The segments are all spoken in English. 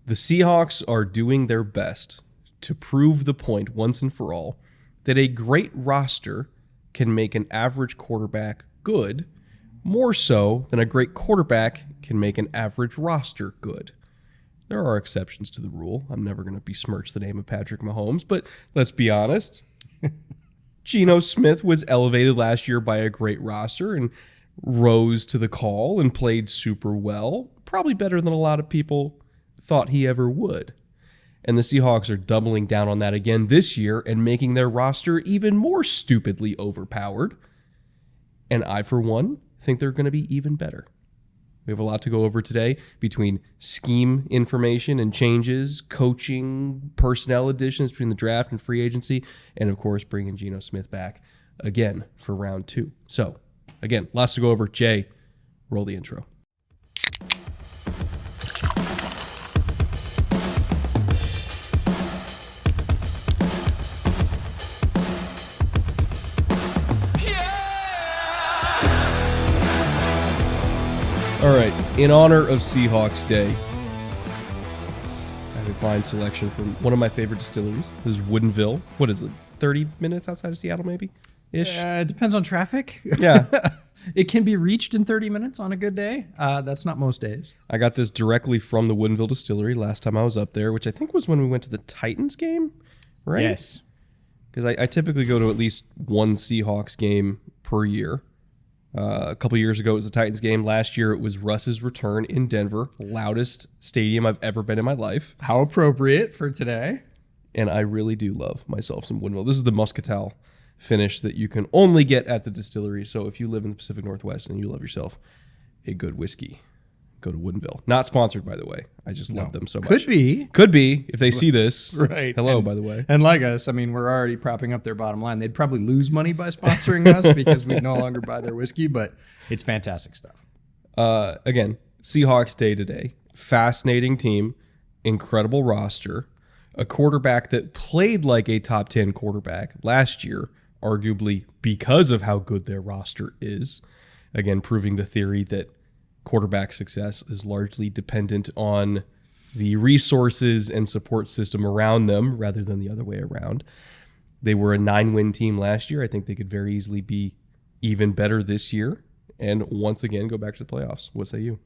The Seahawks are doing their best to prove the point once and for all that a great roster can make an average quarterback good, more so than a great quarterback can make an average roster good. There are exceptions to the rule. I'm never going to besmirch the name of Patrick Mahomes, but let's be honest. Geno Smith was elevated last year by a great roster and rose to the call and played super well, probably better than a lot of people thought he ever would. And the Seahawks are doubling down on that again this year and making their roster even more stupidly overpowered. And I, for one, think they're going to be even better. We have a lot to go over today between scheme information and changes, coaching, personnel additions between the draft and free agency, and of course, bringing Geno Smith back again for round 2. So, again, lots to go over. Jay, roll the intro. All right, in honor of Seahawks Day, I have a fine selection from one of my favorite distilleries. This is Woodinville. What is it, 30 minutes outside of Seattle, maybe? Ish? It depends on traffic. Yeah. It can be reached in 30 minutes on a good day. That's not most days. I got this directly from the Woodinville distillery last time I was up there, which I think was when we went to the Titans game, right? Yes. Because I typically go to at least one Seahawks game per year. A couple years ago, it was the Titans game. Last year, it was Russ's return in Denver. Loudest stadium I've ever been in my life. How appropriate for today. And I really do love myself some Woodinville. This is the Muscatel finish that you can only get at the distillery. So if you live in the Pacific Northwest and you love yourself a good whiskey, go to Woodinville. Not sponsored, by the way. I just love them so much. Could be. Could be if they see this. Right. Hello, by the way. And like us, I mean, we're already propping up their bottom line. They'd probably lose money by sponsoring us because we no longer buy their whiskey, but it's fantastic stuff. Again, Seahawks Day today. Fascinating team. Incredible roster. A quarterback that played like a top 10 quarterback last year, arguably because of how good their roster is. Again, proving the theory that quarterback success is largely dependent on the resources and support system around them rather than the other way around. They were a 9-win team last year. I think they could very easily be even better this year and once again go back to the playoffs. What say you?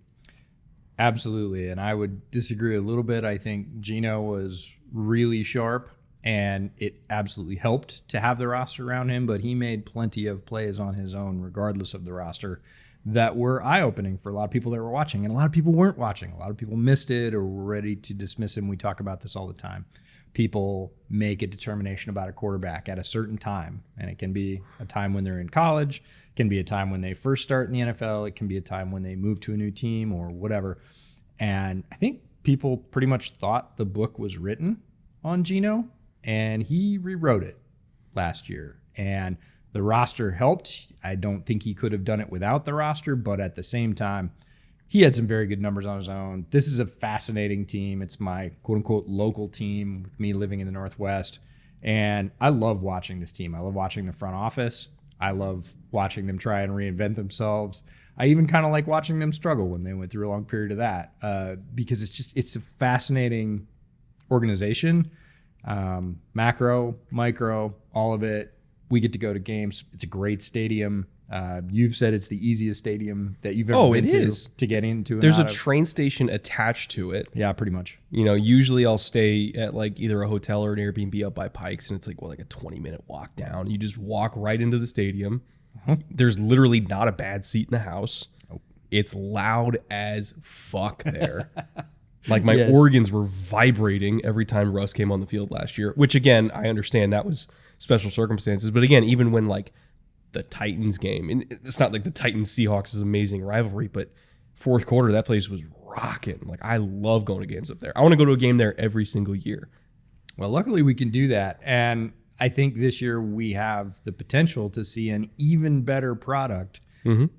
Absolutely. And I would disagree a little bit. I think Geno was really sharp and it absolutely helped to have the roster around him, but he made plenty of plays on his own regardless of the roster that were eye-opening for a lot of people that were watching, and a lot of people weren't watching. A lot of people missed it or were ready to dismiss him. We talk about this all the time. People make a determination about a quarterback at a certain time, and it can be a time when they're in college, it can be a time when they first start in the NFL, it can be a time when they move to a new team or whatever. And I think people pretty much thought the book was written on Geno, and he rewrote it last year. And the roster helped. I don't think he could have done it without the roster, but at the same time, he had some very good numbers on his own. This is a fascinating team. It's my quote-unquote local team with me living in the Northwest, and I love watching this team. I love watching the front office. I love watching them try and reinvent themselves. I even kind of like watching them struggle when they went through a long period of that because it's a fascinating organization, macro, micro, all of it. We get to go to games. It's a great stadium. You've said it's the easiest stadium that you've ever been to get into. And There's a train station attached to it. Yeah, pretty much. You know, usually I'll stay at like either a hotel or an Airbnb up by Pikes, and it's like, well, like a 20-minute walk down. You just walk right into the stadium. There's literally not a bad seat in the house. Nope. It's loud as fuck there. Like my organs were vibrating every time Russ came on the field last year, which again, I understand that was special circumstances. But again, even when like the Titans game, and it's not like the Titans Seahawks is an amazing rivalry, but fourth quarter, that place was rocking. Like I love going to games up there. I want to go to a game there every single year. Well, luckily we can do that. And I think this year we have the potential to see an even better product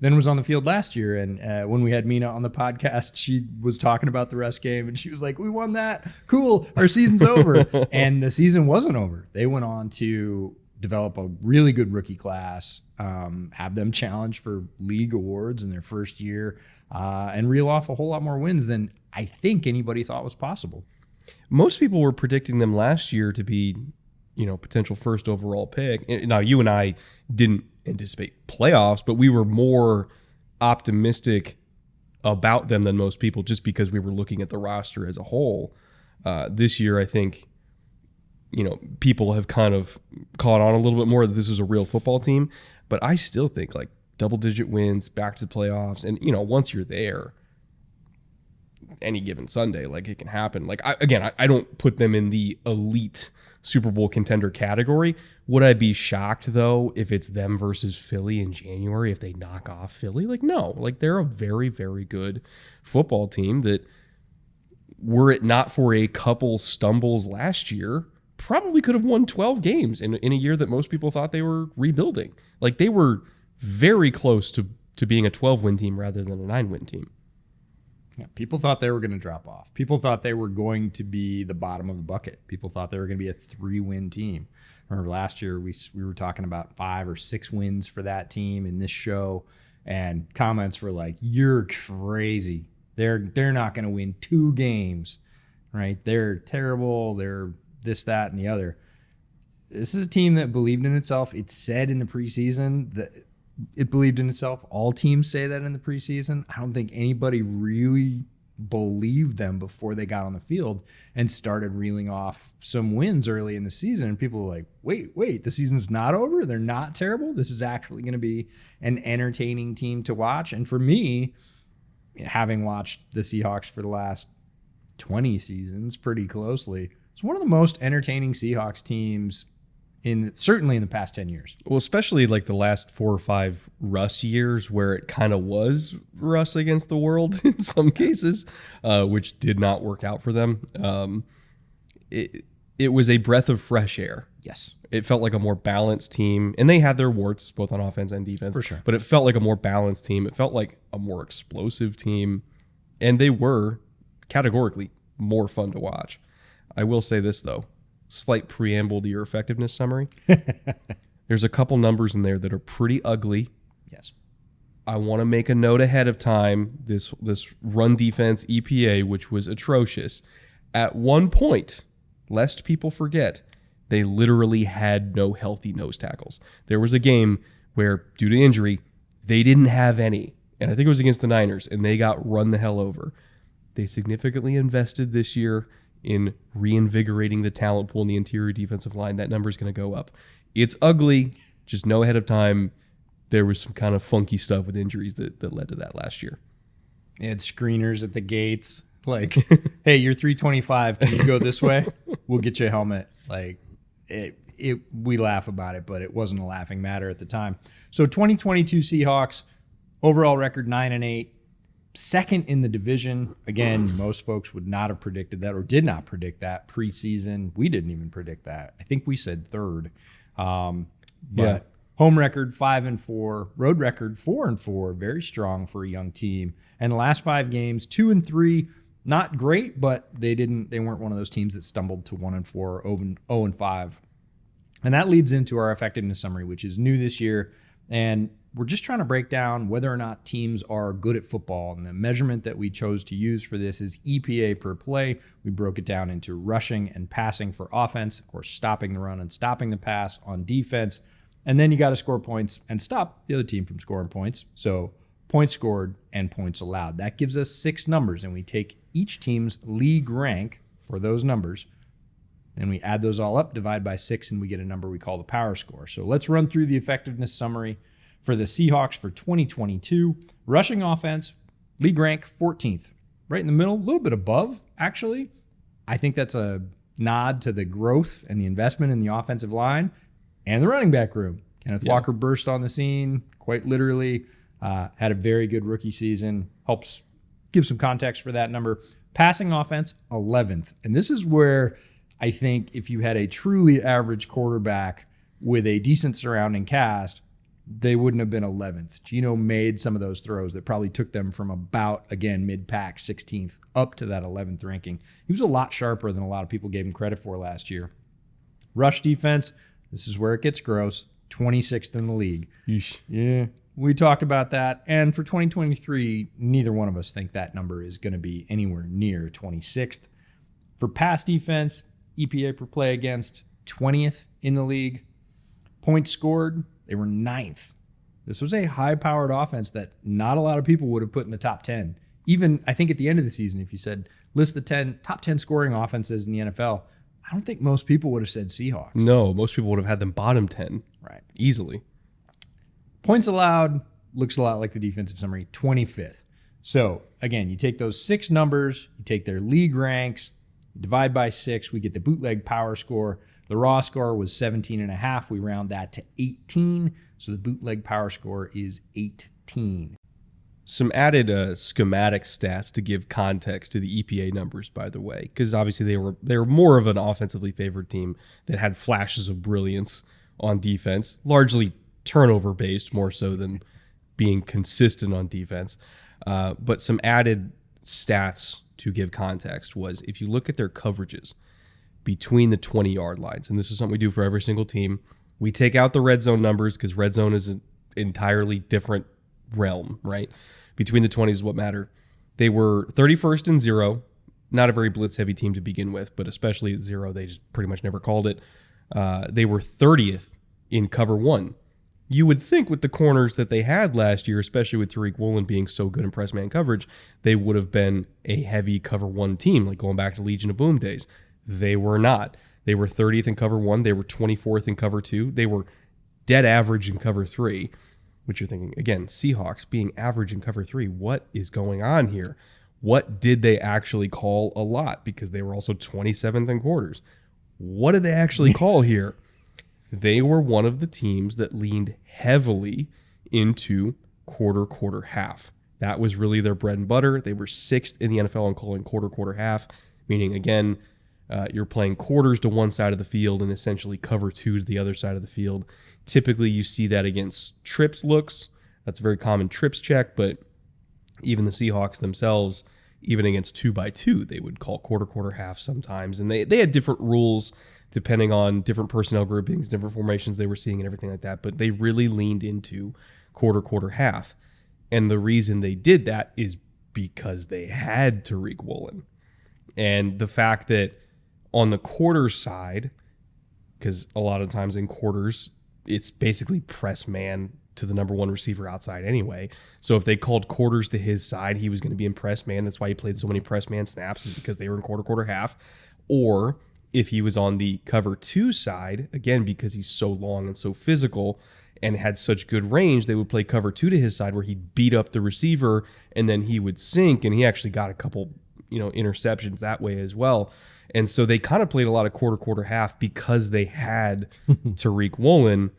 than was on the field last year. And when we had Mina on the podcast, she was talking about the Russ game and she was like, we won that. Cool. Our season's over. And the season wasn't over. They went on to develop a really good rookie class, have them challenge for league awards in their first year, and reel off a whole lot more wins than I think anybody thought was possible. Most people were predicting them last year to be, potential first overall pick. Now, you and I didn't anticipate playoffs, but we were more optimistic about them than most people just because we were looking at the roster as a whole. This year, I think, people have kind of caught on a little bit more that this is a real football team, but I still think like double-digit wins, back to the playoffs, and, once you're there, any given Sunday, like it can happen. Like, I don't put them in the elite Super Bowl contender category. Would I be shocked, though, if it's them versus Philly in January, if they knock off Philly? Like, no. Like, they're a very, very good football team that, were it not for a couple stumbles last year, probably could have won 12 games in a year that most people thought they were rebuilding. Like, they were very close to being a 12-win team rather than a 9-win team. Yeah, people thought they were going to drop off. People thought they were going to be the bottom of the bucket. People thought they were going to be a 3-win team. Remember last year we were talking about 5 or 6 wins for that team in this show, and comments were like, "You're crazy. They're not going to win 2 games, right? They're terrible. They're this, that, and the other." This is a team that believed in itself. It said in the preseason that it believed in itself. All teams say that in the preseason. I don't think anybody really believed them before they got on the field and started reeling off some wins early in the season. And people were like, wait, the season's not over? They're not terrible? This is actually going to be an entertaining team to watch. And for me, having watched the Seahawks for the last 20 seasons pretty closely, it's one of the most entertaining Seahawks teams certainly in the past 10 years. Well, especially like the last 4 or 5 Russ years where it kind of was Russ against the world in some cases, which did not work out for them. It was a breath of fresh air. Yes. It felt like a more balanced team, and they had their warts both on offense and defense. For sure. But it felt like a more balanced team. It felt like a more explosive team, and they were categorically more fun to watch. I will say this, though. Slight preamble to your effectiveness summary. There's a couple numbers in there that are pretty ugly. Yes. I want to make a note ahead of time. This run defense EPA, which was atrocious. At one point, lest people forget, they literally had no healthy nose tackles. There was a game where, due to injury, they didn't have any. And I think it was against the Niners, and they got run the hell over. They significantly invested this year in reinvigorating the talent pool in the interior defensive line. That number is going to go up. It's ugly. Just know ahead of time there was some kind of funky stuff with injuries that led to that last year. They had screeners at the gates. Like, hey, you're 325. Can you go this way? We'll get you a helmet. Like, we laugh about it, but it wasn't a laughing matter at the time. So 2022 Seahawks, overall record 9-8. Second in the division. Again, most folks would not have predicted that or did not predict that preseason. We didn't even predict that. I think we said third. But home record 5-4, road record 4-4, very strong for a young team. And the last 5 games, 2-3, not great, but they weren't one of those teams that stumbled to 1-4, 0-5. And that leads into our effectiveness summary, which is new this year. And we're just trying to break down whether or not teams are good at football. And the measurement that we chose to use for this is EPA per play. We broke it down into rushing and passing for offense, of course, stopping the run and stopping the pass on defense. And then you got to score points and stop the other team from scoring points. So points scored and points allowed. That gives us 6 numbers, and we take each team's league rank for those numbers. Then we add those all up, divide by 6, and we get a number we call the power score. So let's run through the effectiveness summary for the Seahawks for 2022. Rushing offense, league rank 14th. Right in the middle, a little bit above, actually. I think that's a nod to the growth and the investment in the offensive line and the running back room. Kenneth Walker burst on the scene, quite literally. Had a very good rookie season. Helps give some context for that number. Passing offense, 11th. And this is where I think if you had a truly average quarterback with a decent surrounding cast, they wouldn't have been 11th. Geno made some of those throws that probably took them from about, again, mid-pack 16th up to that 11th ranking. He was a lot sharper than a lot of people gave him credit for last year. Rush defense, this is where it gets gross, 26th in the league. Yeesh. Yeah. We talked about that. And for 2023, neither one of us think that number is going to be anywhere near 26th. For pass defense, EPA per play against, 20th in the league. Points scored, they were 9th. This was a high-powered offense that not a lot of people would have put in the top 10. Even, I think, at the end of the season, if you said, list the top 10 scoring offenses in the NFL, I don't think most people would have said Seahawks. No, most people would have had them bottom 10. Right. Easily. Points allowed looks a lot like the defensive summary, 25th. So, again, you take those 6 numbers, you take their league ranks, you divide by 6, we get the bootleg power score. The raw score was 17.5. We round that to 18. So the bootleg power score is 18. Some added schematic stats to give context to the EPA numbers, by the way, because obviously they were more of an offensively favored team that had flashes of brilliance on defense, largely turnover based more so than being consistent on defense. But some added stats to give context was if you look at their coverages between the 20-yard lines, and this is something we do for every single team, we take out the red zone numbers because red zone is an entirely different realm, right? Between the 20s is what matter. They were 31st in 0, not a very blitz-heavy team to begin with, but especially at 0, they just pretty much never called it. They were 30th in cover 1. You would think with the corners that they had last year, especially with Tariq Woolen being so good in press man coverage, they would have been a heavy cover 1 team, like going back to Legion of Boom days. They were not. They were 30th in cover 1. They were 24th in cover 2. They were dead average in cover 3, which you're thinking, again, Seahawks being average in cover 3. What is going on here? What did they actually call a lot? Because they were also 27th in quarters. What did they actually call here? They were one of the teams that leaned heavily into quarter, half. That was really their bread and butter. They were 6th in the NFL on calling quarter, half, meaning, again, you're playing quarters to one side of the field and essentially cover 2 to the other side of the field. Typically, you see that against trips looks. That's a very common trips check, but even the Seahawks themselves, even against 2x2, they would call quarter, half sometimes. And they had different rules depending on different personnel groupings, different formations they were seeing and everything like that. But they really leaned into quarter, half. And the reason they did that is because they had Tariq Woolen. And the fact that on the quarter side, because a lot of times in quarters, it's basically press man to the number 1 receiver outside anyway. So if they called quarters to his side, he was going to be in press man. That's why he played so many press man snaps, is because they were in quarter, half. Or if he was on the cover 2 side, again, because he's so long and so physical and had such good range, they would play cover 2 to his side where he'd beat up the receiver and then he would sink. And he actually got a couple, interceptions that way as well. And so they kind of played a lot of quarter, half because they had Tariq Woolen.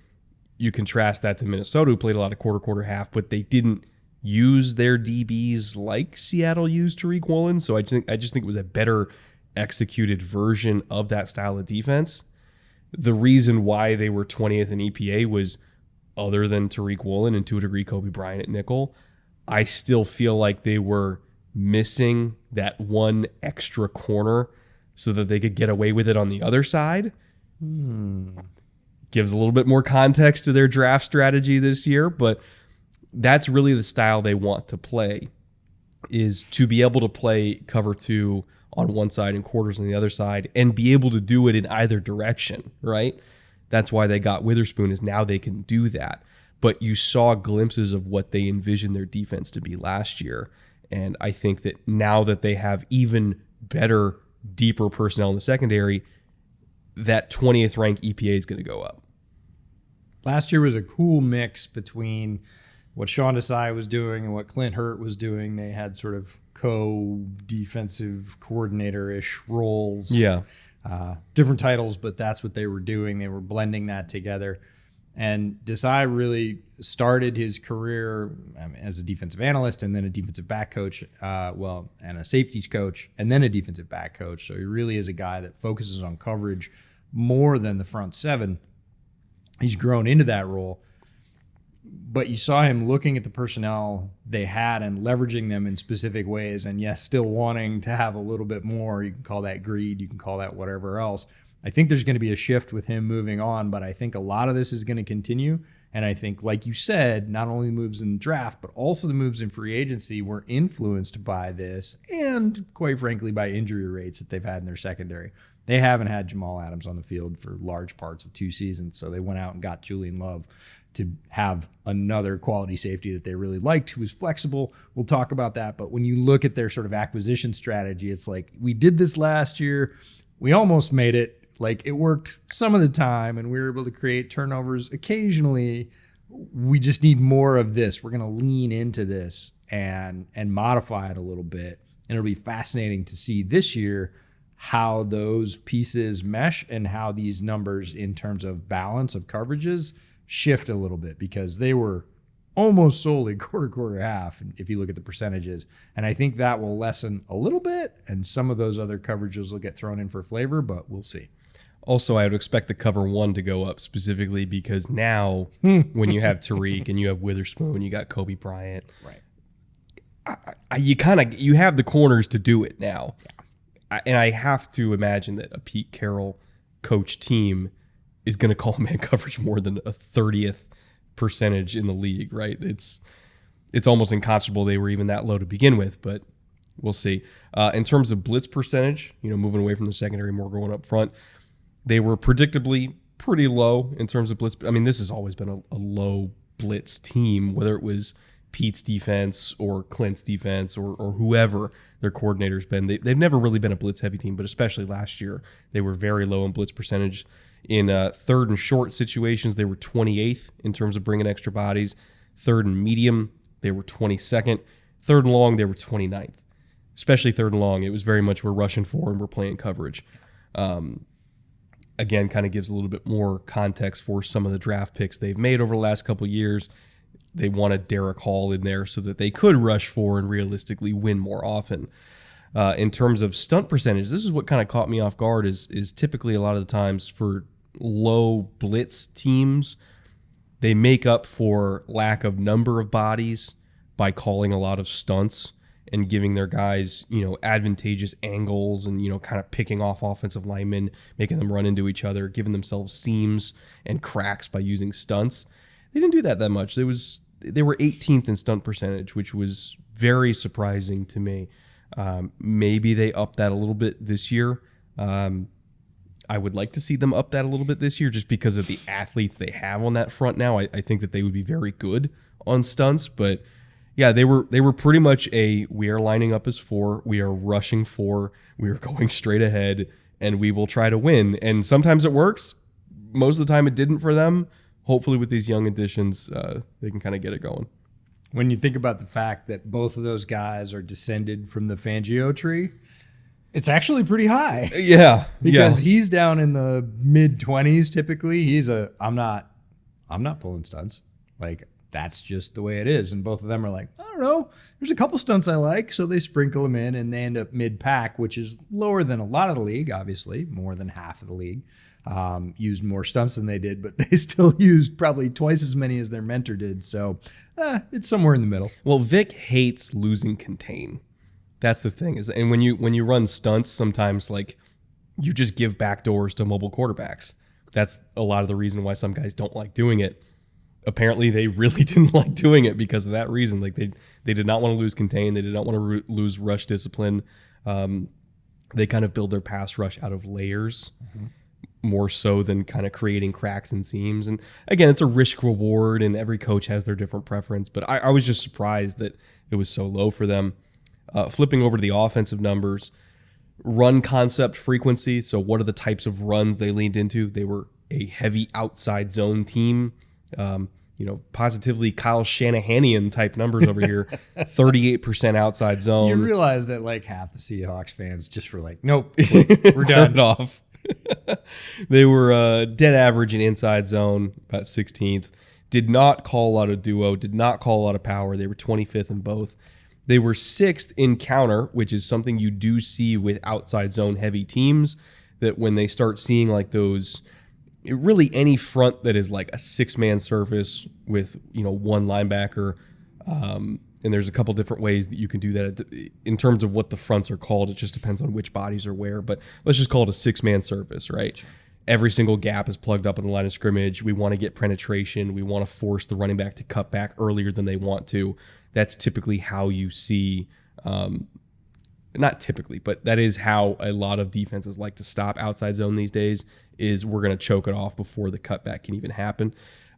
You contrast that to Minnesota, who played a lot of quarter, half, but they didn't use their DBs like Seattle used Tariq Woolen. So I just think it was a better executed version of that style of defense. The reason why they were 20th in EPA was, other than Tariq Woolen and to a degree Kobe Bryant at nickel, I still feel like they were missing that one extra corner so that they could get away with it on the other side. Gives a little bit more context to their draft strategy this year, but that's really the style they want to play, is to be able to play cover 2 on one side and quarters on the other side and be able to do it in either direction, right? That's why they got Witherspoon, is now they can do that. But you saw glimpses of what they envisioned their defense to be last year. And I think that now that they have even better, deeper personnel in the secondary, that 20th ranked EPA is going to go up. Last year was a cool mix between what Sean Desai was doing and what Clint Hurt was doing. They had sort of co-defensive coordinator-ish roles. Yeah. Different titles, but that's what they were doing. They were blending that together. And Desai really started his career as a defensive analyst and then a defensive back coach, and a safeties coach, and then a defensive back coach. So he really is a guy that focuses on coverage more than the front 7. He's grown into that role. But you saw him looking at the personnel they had and leveraging them in specific ways, and yes, still wanting to have a little bit more. You can call that greed, you can call that whatever else. I think there's going to be a shift with him moving on, but I think a lot of this is going to continue. And I think, like you said, not only moves in the draft, but also the moves in free agency were influenced by this and, quite frankly, by injury rates that they've had in their secondary. They haven't had Jamal Adams on the field for large parts of 2 seasons, so they went out and got Julian Love to have another quality safety that they really liked, who was flexible. We'll talk about that. But when you look at their sort of acquisition strategy, it's like, we did this last year. We almost made it. Like, it worked some of the time, and we were able to create turnovers occasionally. We just need more of this. We're going to lean into this and modify it a little bit. And it'll be fascinating to see this year how those pieces mesh and how these numbers in terms of balance of coverages shift a little bit, because they were almost solely quarter half if you look at the percentages. And I think that will lessen a little bit, and some of those other coverages will get thrown in for flavor, but we'll see. Also, I would expect the cover 1 to go up specifically because now when you have Tariq and you have Witherspoon, you got Kobe Bryant. Right. You have the corners to do it now. Yeah. And I have to imagine that a Pete Carroll coach team is going to call man coverage more than a 30th percentage in the league, right? It's almost inconceivable they were even that low to begin with, but we'll see. In terms of blitz percentage, moving away from the secondary, more going up front, they were predictably pretty low in terms of blitz. I mean, this has always been a low blitz team, whether it was Pete's defense or Clint's defense or whoever their coordinator's been. They've never really been a blitz-heavy team, but especially last year, they were very low in blitz percentage. In third and short situations, they were 28th in terms of bringing extra bodies. Third and medium, they were 22nd. Third and long, they were 29th. Especially third and long, it was very much we're rushing for and we're playing coverage. Again, kind of gives a little bit more context for some of the draft picks they've made over the last couple of years. They wanted Derek Hall in there so that they could rush for and realistically win more often. In terms of stunt percentage, this is what kind of caught me off guard is typically a lot of the times for low blitz teams, they make up for lack of number of bodies by calling a lot of stunts and giving their guys, advantageous angles and, kind of picking off offensive linemen, making them run into each other, giving themselves seams and cracks by using stunts. They didn't do that much. They were 18th in stunt percentage, which was very surprising to me. Maybe they up that a little bit this year. I would like to see them up that a little bit this year just because of the athletes they have on that front now. I think that they would be very good on stunts, but yeah, they were pretty much we are lining up as 4, we are rushing 4, we are going straight ahead, and we will try to win. And sometimes it works. Most of the time it didn't for them. Hopefully with these young additions, they can kind of get it going. When you think about the fact that both of those guys are descended from the Fangio tree, it's actually pretty high. Yeah. Because he's down in the mid-20s typically. I'm not pulling stunts. Like, that's just the way it is. And both of them are like, I don't know, there's a couple stunts I like. So they sprinkle them in and they end up mid-pack, which is lower than a lot of the league, obviously. More than half of the league used more stunts than they did, but they still used probably twice as many as their mentor did. So it's somewhere in the middle. Well, Vic hates losing contain. That's the thing. And when you run stunts, sometimes like you just give backdoors to mobile quarterbacks. That's a lot of the reason why some guys don't like doing it. Apparently, they really didn't like doing it because of that reason. Like they did not want to lose contain. They did not want to lose rush discipline. They kind of build their pass rush out of layers more so than kind of creating cracks and seams. And again, it's a risk reward, and every coach has their different preference. But I was just surprised that it was so low for them. Flipping over to the offensive numbers, run concept frequency. So what are the types of runs they leaned into? They were a heavy outside zone team. Positively Kyle Shanahanian type numbers over here. 38% outside zone. You realize that like half the Seahawks fans just were like, nope, we're done. Turn it off. They were dead average in inside zone, about 16th. Did not call a lot of duo, did not call a lot of power. They were 25th in both. They were 6th in counter, which is something you do see with outside zone heavy teams, that when they start seeing like those, really any front that is like a 6-man surface with, one linebacker, And there's a couple different ways that you can do that. In terms of what the fronts are called, it just depends on which bodies are where. But let's just call it a 6-man surface, right? Sure. Every single gap is plugged up in the line of scrimmage. We want to get penetration. We want to force the running back to cut back earlier than they want to. That's typically how you see, not typically, but that is how a lot of defenses like to stop outside zone these days, is we're going to choke it off before the cutback can even happen.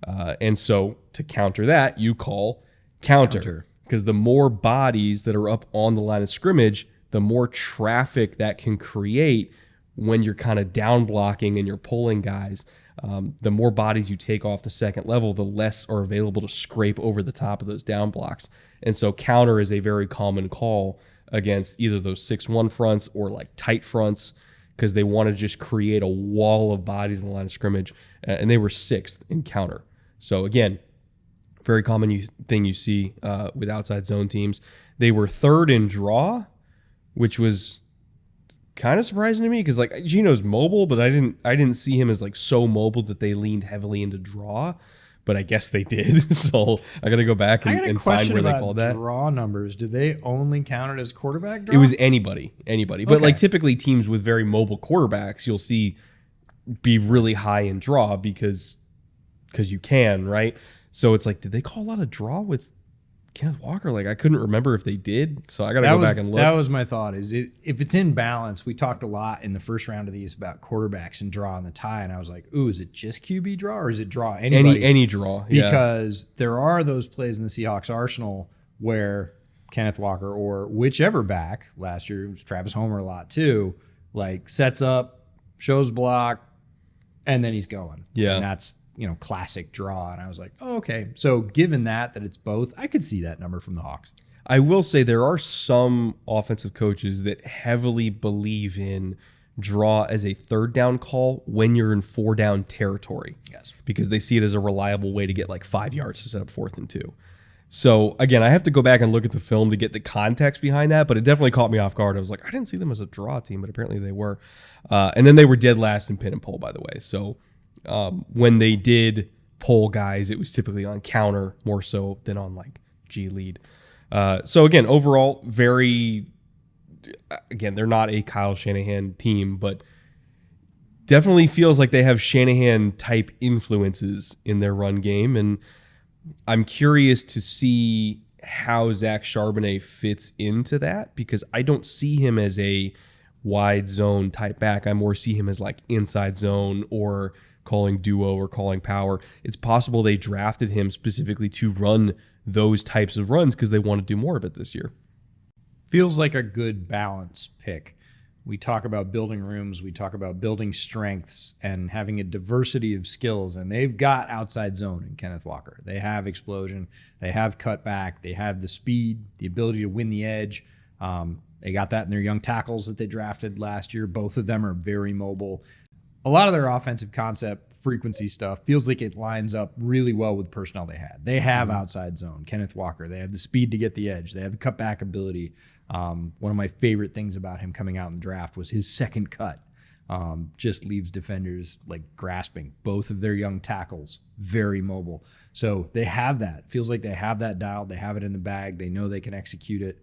And so to counter that, you call counter. Because the more bodies that are up on the line of scrimmage, the more traffic that can create when you're kind of down blocking and you're pulling guys. The more bodies you take off the second level, the less are available to scrape over the top of those down blocks. And so counter is a very common call against either those 6-1 fronts or like tight fronts, because they want to just create a wall of bodies in the line of scrimmage. And they were 6th in counter. So again, very common thing you see with outside zone teams. They were 3rd in draw, which was kind of surprising to me, because like Geno's mobile, but I didn't see him as like so mobile that they leaned heavily into draw. But I guess they did. So I got to go back and find where they called that. Draw numbers. Did they only count it as quarterback draw? It was anybody. But like typically teams with very mobile quarterbacks, you'll see be really high in draw because you can, right? So it's like, did they call a lot of draw with Kenneth Walker? Like, I couldn't remember if they did, so I got to go back and look. That was my thought, is if it's in balance. We talked a lot in the first round of these about quarterbacks and draw in the tie, and I was like, ooh, is it just QB draw, or is it draw anybody? Any draw, because there are those plays in the Seahawks arsenal where Kenneth Walker or whichever back, last year it was Travis Homer a lot too, like sets up, shows block, and then he's going. Yeah. And that's, classic draw. And I was like, oh, okay. So given that it's both, I could see that number from the Hawks. I will say there are some offensive coaches that heavily believe in draw as a 3rd down call when you're in 4 down territory. Yes. Because they see it as a reliable way to get like 5 yards to set up 4th and 2. So again, I have to go back and look at the film to get the context behind that, but it definitely caught me off guard. I was like, I didn't see them as a draw team, but apparently they were. And then they were dead last in pin and pull, by the way. So when they did pull guys, it was typically on counter more so than on like G lead. So again, overall, they're not a Kyle Shanahan team, but definitely feels like they have Shanahan type influences in their run game. And I'm curious to see how Zach Charbonnet fits into that, because I don't see him as a wide zone type back. I more see him as like inside zone or calling duo or calling power. It's possible they drafted him specifically to run those types of runs because they want to do more of it this year. Feels like a good balance pick. We talk about building rooms, we talk about building strengths and having a diversity of skills, and they've got outside zone in Kenneth Walker. They have explosion, they have cutback, they have the speed, the ability to win the edge. They got that in their young tackles that they drafted last year. Both of them are very mobile. A lot of their offensive concept frequency stuff feels like it lines up really well with personnel they had. They have outside zone, Kenneth Walker. They have the speed to get the edge. They have the cutback ability. One of my favorite things about him coming out in the draft was his second cut. Just leaves defenders like grasping. Both of their young tackles, very mobile. So they have that. Feels like they have that dialed. They have it in the bag. They know they can execute it.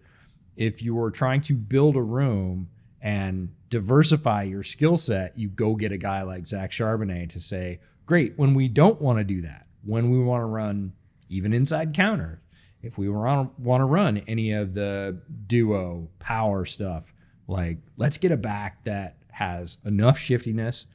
If you were trying to build a room and diversify your skill set, you go get a guy like Zach Charbonnet to say, great, when we don't want to do that, when we want to run even inside counter, if we want to run any of the duo power stuff, like let's get a back that has enough shiftiness,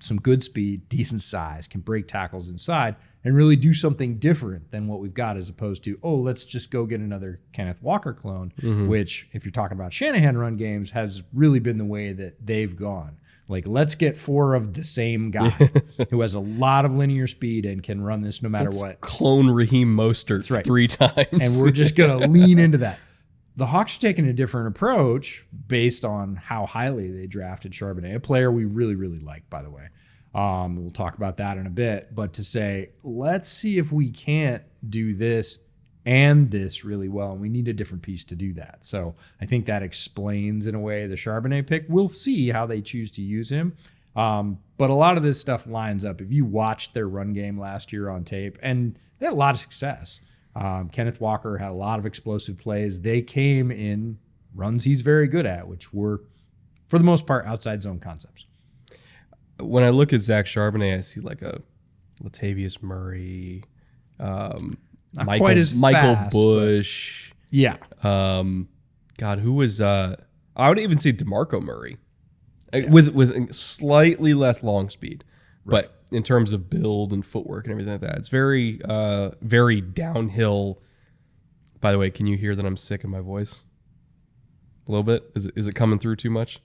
some good speed, decent size, can break tackles inside, and really do something different than what we've got, as opposed to, oh, let's just go get another Kenneth Walker clone, which, if you're talking about Shanahan run games, has really been the way that they've gone. Like, let's get 4 of the same guy who has a lot of linear speed and can run this no matter what. Clone Raheem Mostert 3 times. And we're just going to lean into that. The Hawks are taking a different approach based on how highly they drafted Charbonnet, a player we really, really like, by the way. We'll talk about that in a bit. But to say, let's see if we can't do this and this really well, and we need a different piece to do that. So I think that explains, in a way, the Charbonnet pick. We'll see how they choose to use him. But a lot of this stuff lines up. If you watched their run game last year on tape, and they had a lot of success. Kenneth Walker had a lot of explosive plays. They came in runs he's very good at, which were, for the most part, outside zone concepts. When I look at Zach Charbonnet, I see like a Latavius Murray, Michael Bush. Yeah. God, who was I would even say DeMarco Murray, with slightly less long speed, but in terms of build and footwork and everything like that, it's very very downhill. By the way, can you hear that I'm sick in my voice? A little bit. Is it coming through too much?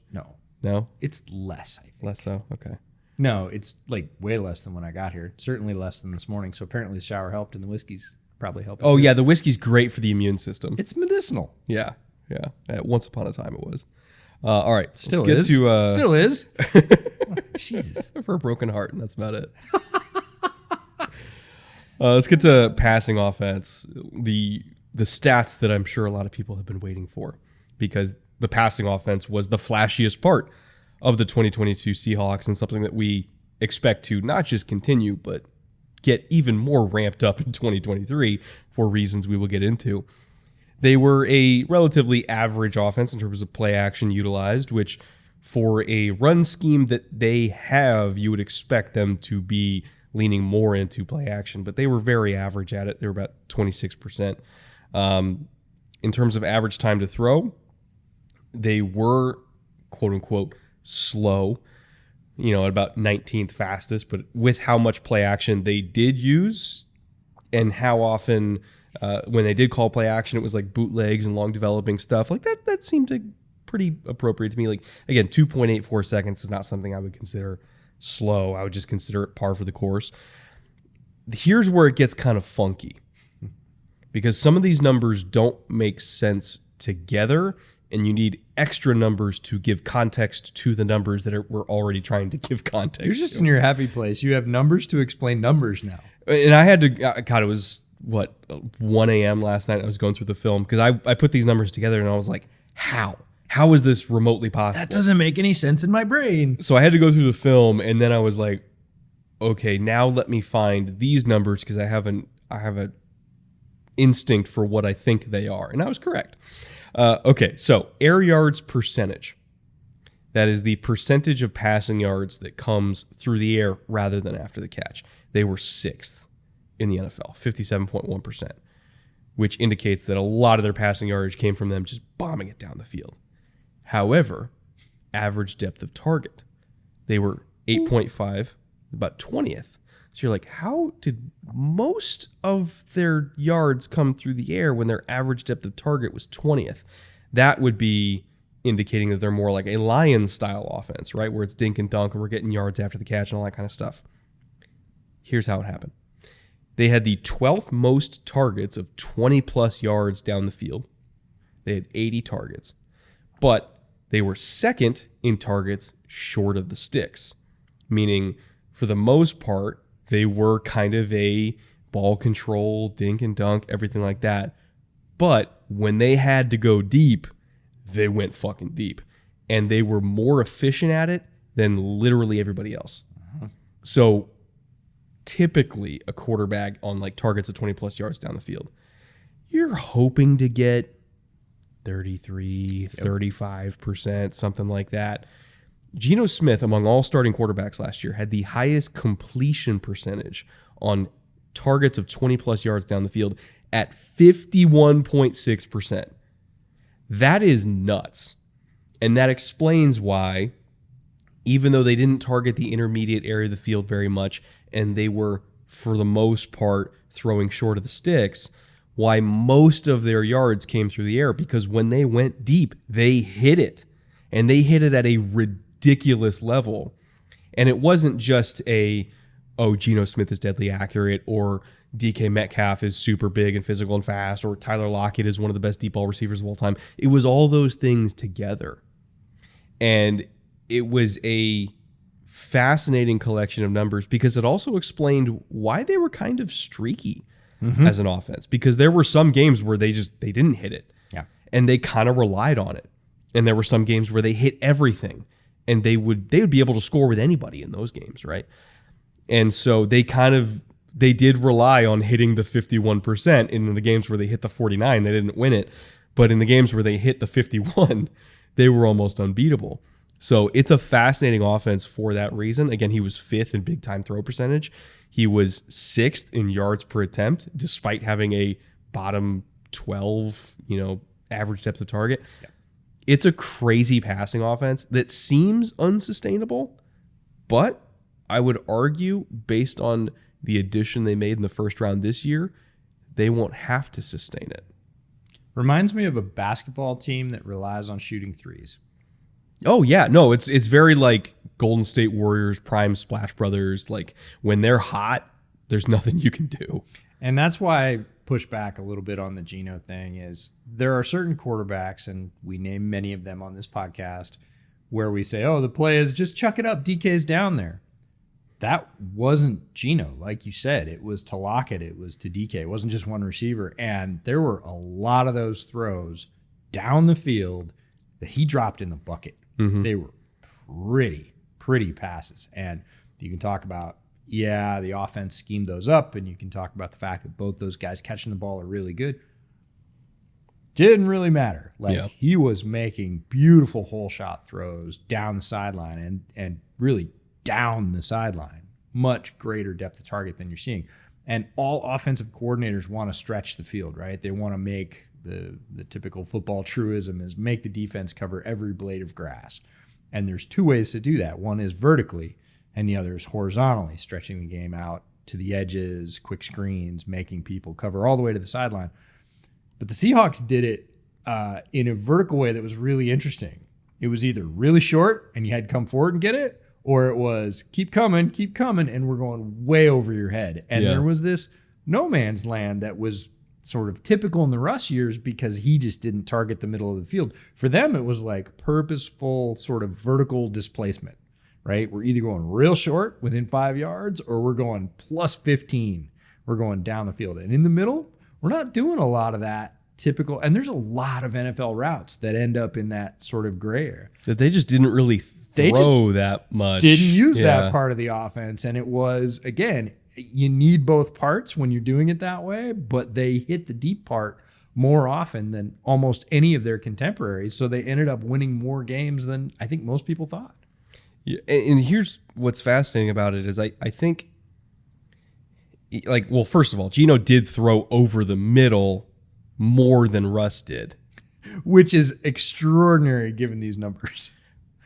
No, it's less. I think less so. Okay. No, it's like way less than when I got here. Certainly less than this morning. So apparently the shower helped, and the whiskeys probably helped. Oh yeah, the whiskey's great for the immune system. It's medicinal. Yeah. Once upon a time it was. All right, still let's get to still is. Jesus, for a broken heart, and that's about it. Let's get to passing offense. The stats that I'm sure a lot of people have been waiting for, because the passing offense was the flashiest part of the 2022 Seahawks, and something that we expect to not just continue, but get even more ramped up in 2023 for reasons we will get into. They were a relatively average offense in terms of play action utilized, which for a run scheme that they have, you would expect them to be leaning more into play action, but they were very average at it. They were about 26%. In terms of average time to throw, they were, quote unquote, slow, at about 19th fastest, but with how much play action they did use and how often when they did call play action, it was like bootlegs and long developing stuff like that. That seemed pretty appropriate to me. Like, again, 2.84 seconds is not something I would consider slow. I would just consider it par for the course. Here's where it gets kind of funky, because some of these numbers don't make sense together, and you need extra numbers to give context to the numbers that we're already trying to give context. You're just in your happy place. You have numbers to explain numbers now. And I had to, God, it was 1 a.m. last night. I was going through the film because I put these numbers together and I was like, how? How is this remotely possible? That doesn't make any sense in my brain. So I had to go through the film, and then I was like, okay, now let me find these numbers, because I have an instinct for what I think they are. And I was correct. Okay, so air yards percentage. That is the percentage of passing yards that comes through the air rather than after the catch. They were 6th in the NFL, 57.1%, which indicates that a lot of their passing yardage came from them just bombing it down the field. However, average depth of target, they were 8.5, about 20th. So you're like, how did most of their yards come through the air when their average depth of target was 20th? That would be indicating that they're more like a Lions style offense, right? Where it's dink and dunk and we're getting yards after the catch and all that kind of stuff. Here's how it happened. They had the 12th most targets of 20 plus yards down the field. They had 80 targets, but they were second in targets short of the sticks, meaning for the most part, they were kind of a ball control, dink and dunk, everything like that. But when they had to go deep, they went fucking deep. And they were more efficient at it than literally everybody else. So typically a quarterback on like targets of 20 plus yards down the field, you're hoping to get 33, 35%, something like that. Geno Smith, among all starting quarterbacks last year, had the highest completion percentage on targets of 20 plus yards down the field at 51.6%. That is nuts. And that explains why, even though they didn't target the intermediate area of the field very much, and they were, for the most part, throwing short of the sticks, why most of their yards came through the air, because when they went deep, they hit it. And they hit it at a ridiculous level. And it wasn't just Geno Smith is deadly accurate, or DK Metcalf is super big and physical and fast, or Tyler Lockett is one of the best deep ball receivers of all time. It was all those things together. And it was a fascinating collection of numbers, because it also explained why they were kind of streaky as an offense, because there were some games where they didn't hit it. Yeah. And they kind of relied on it. And there were some games where they hit everything, and they would be able to score with anybody in those games, right? And so they kind of they did rely on hitting the 51%. In the games where they hit the 49, they didn't win it. But in the games where they hit the 51, they were almost unbeatable. So it's a fascinating offense for that reason. Again, he was 5th in big-time throw percentage. He was 6th in yards per attempt, despite having a bottom 12, average depth of target. Yeah. It's a crazy passing offense that seems unsustainable, but I would argue, based on the addition they made in the first round this year, they won't have to sustain it. Reminds me of a basketball team that relies on shooting threes. Oh, yeah. No, it's very like Golden State Warriors, prime Splash Brothers. Like, when they're hot, there's nothing you can do. And that's why I push back a little bit on the Geno thing is there are certain quarterbacks, and we name many of them on this podcast, where we say, oh, the play is just chuck it up, DK's down there. That wasn't Geno. Like you said, it was to Lockett, it was to DK. It wasn't just one receiver. And there were a lot of those throws down the field that he dropped in the bucket. Mm-hmm. They were pretty passes. And you can talk about, the offense schemed those up, and you can talk about the fact that both those guys catching the ball are really good. Didn't really matter. He was making beautiful hole shot throws down the sideline and really down the sideline. Much greater depth of target than you're seeing. And all offensive coordinators want to stretch the field, right? They want to make the typical football truism is make the defense cover every blade of grass. And there's two ways to do that. One is vertically, and the other is horizontally, stretching the game out to the edges, quick screens, making people cover all the way to the sideline. But the Seahawks did it in a vertical way that was really interesting. It was either really short and you had to come forward and get it, or it was keep coming, and we're going way over your head. And there was this no man's land that was sort of typical in the Russ years because he just didn't target the middle of the field. For them, it was like purposeful sort of vertical displacement, right? We're either going real short within 5 yards or we're going plus 15. We're going down the field. And in the middle, we're not doing a lot of that typical. And there's a lot of NFL routes that end up in that sort of gray area. That they just didn't really throw that much. Didn't use that part of the offense. And it was, again, you need both parts when you're doing it that way, but they hit the deep part more often than almost any of their contemporaries. So they ended up winning more games than I think most people thought. Yeah, and here's what's fascinating about it is I think, first of all, Geno did throw over the middle more than Russ did. Which is extraordinary given these numbers.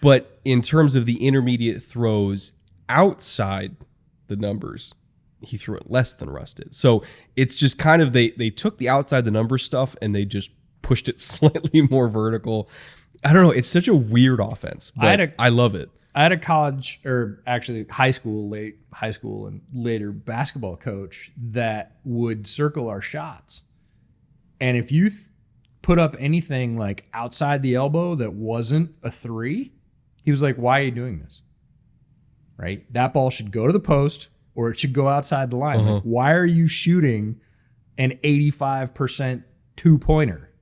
But in terms of the intermediate throws outside the numbers, he threw it less than Russ did. So it's just kind of they took the outside the numbers stuff and they just pushed it slightly more vertical. I don't know. It's such a weird offense, but I love it. I had a college, or actually late high school and later basketball coach that would circle our shots. And if you put up anything like outside the elbow that wasn't a three, he was like, why are you doing this? Right? That ball should go to the post or it should go outside the line. Like, why are you shooting an 85% two-pointer?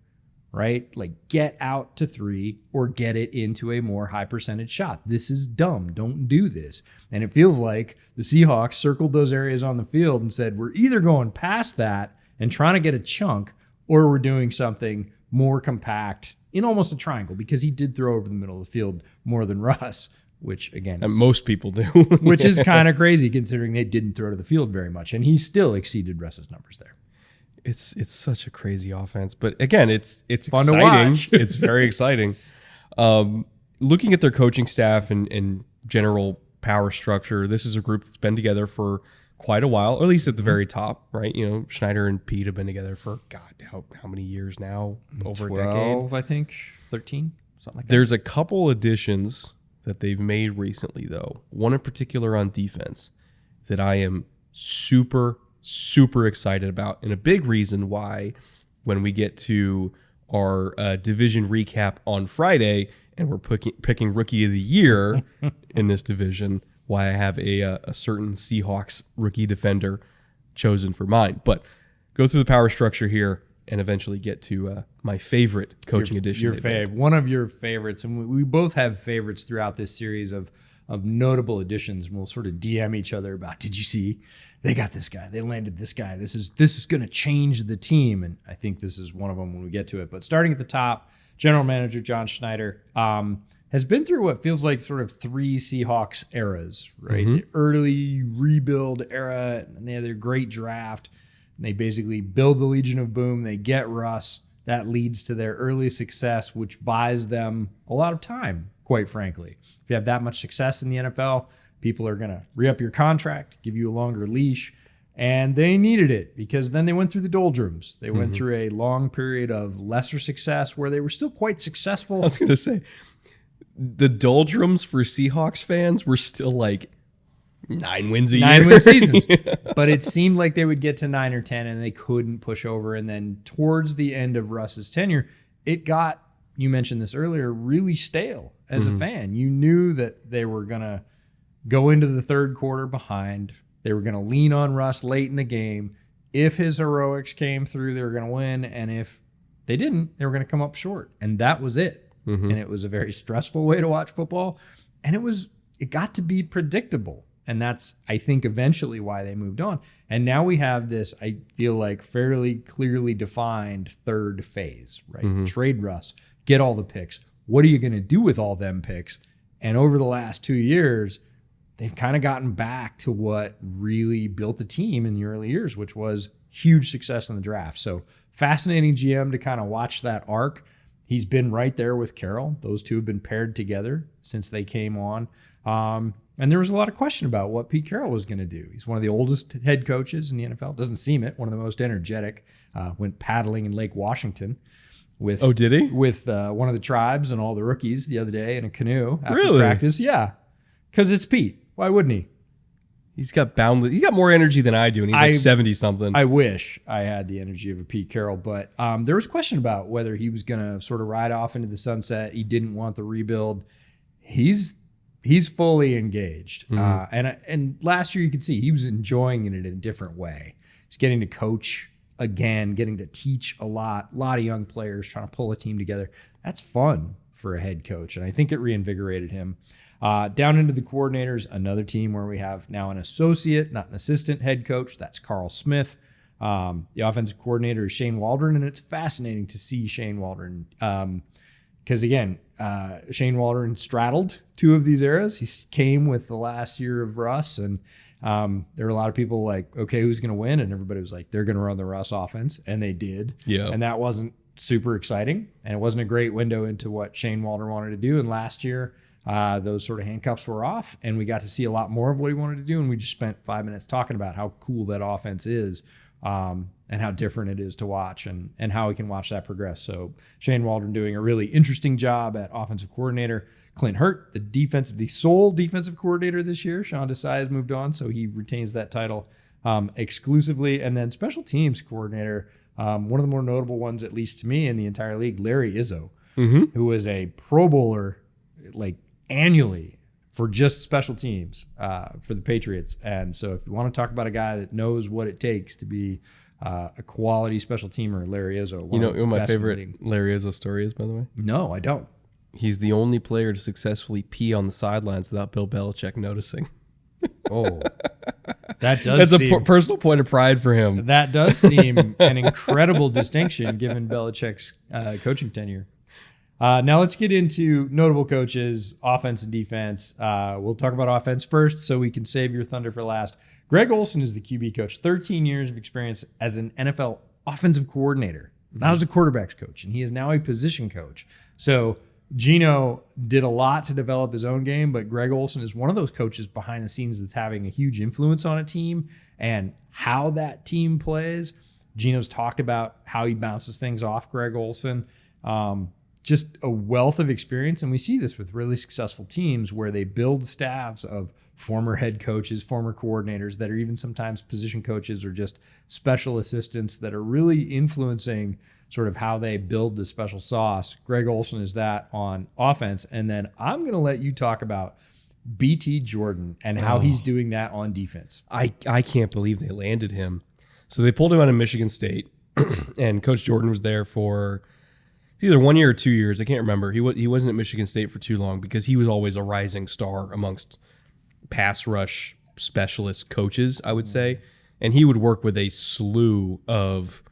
Right? Like, get out to three or get it into a more high percentage shot. This is dumb. Don't do this. And it feels like the Seahawks circled those areas on the field and said, we're either going past that and trying to get a chunk, or we're doing something more compact in almost a triangle, because he did throw over the middle of the field more than Russ, which again, and most people do, which is kind of crazy considering they didn't throw to the field very much. And he still exceeded Russ's numbers there. It's such a crazy offense, but again, it's fun exciting. To watch. It's very exciting. Looking at their coaching staff and general power structure, this is a group that's been together for quite a while, or at least at the very top, right? You know, Schneider and Pete have been together for how many years now? Over 12, a decade, I think, 13, something like that. There's a couple additions that they've made recently, though. One in particular on defense that I am super excited about, and a big reason why when we get to our division recap on Friday and we're picking rookie of the year in this division, why I have a certain Seahawks rookie defender chosen for mine. But go through the power structure here and eventually get to my favorite coaching addition. One of your favorites, and we both have favorites throughout this series of of notable additions. And we'll sort of DM each other about, did you see? They got this guy. They landed this guy. This is going to change the team. And I think this is one of them when we get to it. But starting at the top, general manager John Schneider has been through what feels like sort of 3 Seahawks eras, right? The early rebuild era, and they had their great draft. And they basically build the Legion of Boom. They get Russ. That leads to their early success, which buys them a lot of time, quite frankly. If you have that much success in the NFL, people are going to re-up your contract, give you a longer leash. And they needed it because then they went through the doldrums. They went through a long period of lesser success where they were still quite successful. I was going to say, the doldrums for Seahawks fans were still like 9 wins a year. 9-win seasons. But it seemed like they would get to 9 or 10 and they couldn't push over. And then towards the end of Russ's tenure, it got, you mentioned this earlier, really stale as a fan. You knew that they were going to go into the third quarter behind. They were going to lean on Russ late in the game. If his heroics came through, they were going to win. And if they didn't, they were going to come up short. And that was it. And it was a very stressful way to watch football. And it got to be predictable. And that's, I think, eventually why they moved on. And now we have this, I feel like, fairly clearly defined third phase, right? Trade Russ, get all the picks. What are you going to do with all them picks? And over the last 2 years, they've kind of gotten back to what really built the team in the early years, which was huge success in the draft. So fascinating GM to kind of watch that arc. He's been right there with Carroll. Those two have been paired together since they came on. And there was a lot of question about what Pete Carroll was going to do. He's one of the oldest head coaches in the NFL. Doesn't seem it. One of the most energetic. Went paddling in Lake Washington with did he? With one of the tribes and all the rookies the other day in a canoe after practice. Yeah, because it's Pete. Why wouldn't he? He's got more energy than I do, and he's like 70 something. I wish I had the energy of a Pete Carroll, but there was question about whether he was going to sort of ride off into the sunset. He didn't want the rebuild. He's fully engaged, and last year you could see he was enjoying it in a different way. He's getting to coach again, getting to teach a lot of young players, trying to pull a team together. That's fun for a head coach, and I think it reinvigorated him. Down into the coordinators, another team where we have now an associate, not an assistant head coach. That's Carl Smith. The offensive coordinator is Shane Waldron, and it's fascinating to see Shane Waldron because, again, Shane Waldron straddled 2 of these eras. He came with the last year of Russ, and there were a lot of people like, okay, who's going to win? And everybody was like, they're going to run the Russ offense, and they did. Yeah. And that wasn't super exciting, and it wasn't a great window into what Shane Waldron wanted to do. And last year, those sort of handcuffs were off, and we got to see a lot more of what he wanted to do. And we just spent 5 minutes talking about how cool that offense is, and how different it is to watch, and how we can watch that progress. So Shane Waldron doing a really interesting job at offensive coordinator. Clint Hurt, the sole defensive coordinator this year. Sean Desai has moved on, so he retains that title exclusively. And then special teams coordinator, one of the more notable ones, at least to me, in the entire league, Larry Izzo, who was a Pro Bowler like annually for just special teams for the Patriots. And so if you want to talk about a guy that knows what it takes to be a quality special teamer, Larry Izzo. You know what my favorite Larry Izzo story is, by the way? No, I don't. He's the only player to successfully pee on the sidelines without Bill Belichick noticing. Oh, that does That's a personal point of pride for him. That does seem an incredible distinction given Belichick's coaching tenure. Now let's get into notable coaches, offense and defense. We'll talk about offense first so we can save your thunder for last. Greg Olsen is the QB coach, 13 years of experience as an NFL offensive coordinator, not as a quarterback's coach, and he is now a position coach. So Geno did a lot to develop his own game, but Greg Olsen is one of those coaches behind the scenes that's having a huge influence on a team and how that team plays. Geno's talked about how he bounces things off Greg Olsen. Just a wealth of experience, and we see this with really successful teams where they build staffs of former head coaches, former coordinators that are even sometimes position coaches or just special assistants that are really influencing sort of how they build the special sauce. Greg Olsen is that on offense. And then I'm going to let you talk about BT Jordan and how he's doing that on defense. I can't believe they landed him. So they pulled him out of Michigan State, and Coach Jordan was there for either 1 year or 2 years. I can't remember. He wasn't at Michigan State for too long because he was always a rising star amongst pass rush specialist coaches, I would say. And he would work with a slew of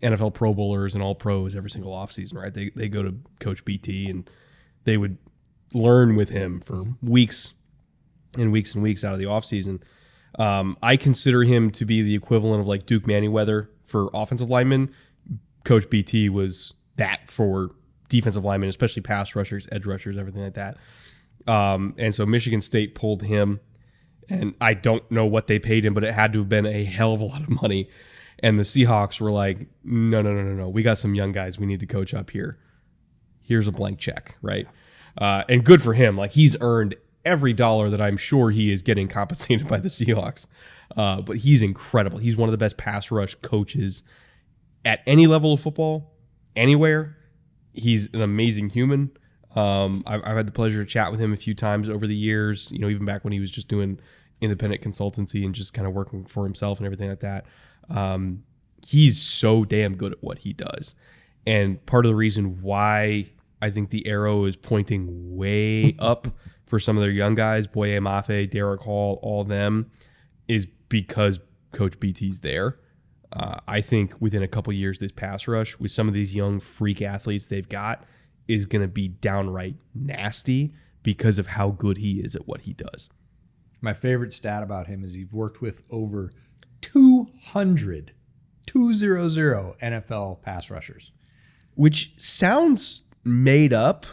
NFL Pro Bowlers and All Pros every single offseason, right? They go to Coach BT and they would learn with him for weeks and weeks and weeks out of the offseason. I consider him to be the equivalent of like Duke Manyweather for offensive linemen. Coach BT was that for defensive linemen, especially pass rushers, edge rushers, everything like that. And so Michigan State pulled him, and I don't know what they paid him, but it had to have been a hell of a lot of money. And the Seahawks were like, no. We got some young guys we need to coach up here. Here's a blank check, right? And good for him. Like, he's earned every dollar that I'm sure he is getting compensated by the Seahawks. But he's incredible. He's one of the best pass rush coaches at any level of football, anywhere. He's an amazing human. I've had the pleasure to chat with him a few times over the years, even back when he was just doing independent consultancy and just kind of working for himself and everything like that. He's so damn good at what he does. And part of the reason why I think the arrow is pointing way up for some of their young guys, Boye Mafe, Derek Hall, all of them, is because Coach BT's there. I think within a couple years, this pass rush with some of these young freak athletes they've got is going to be downright nasty because of how good he is at what he does. My favorite stat about him is he's worked with over 200 NFL pass rushers. Which sounds made up,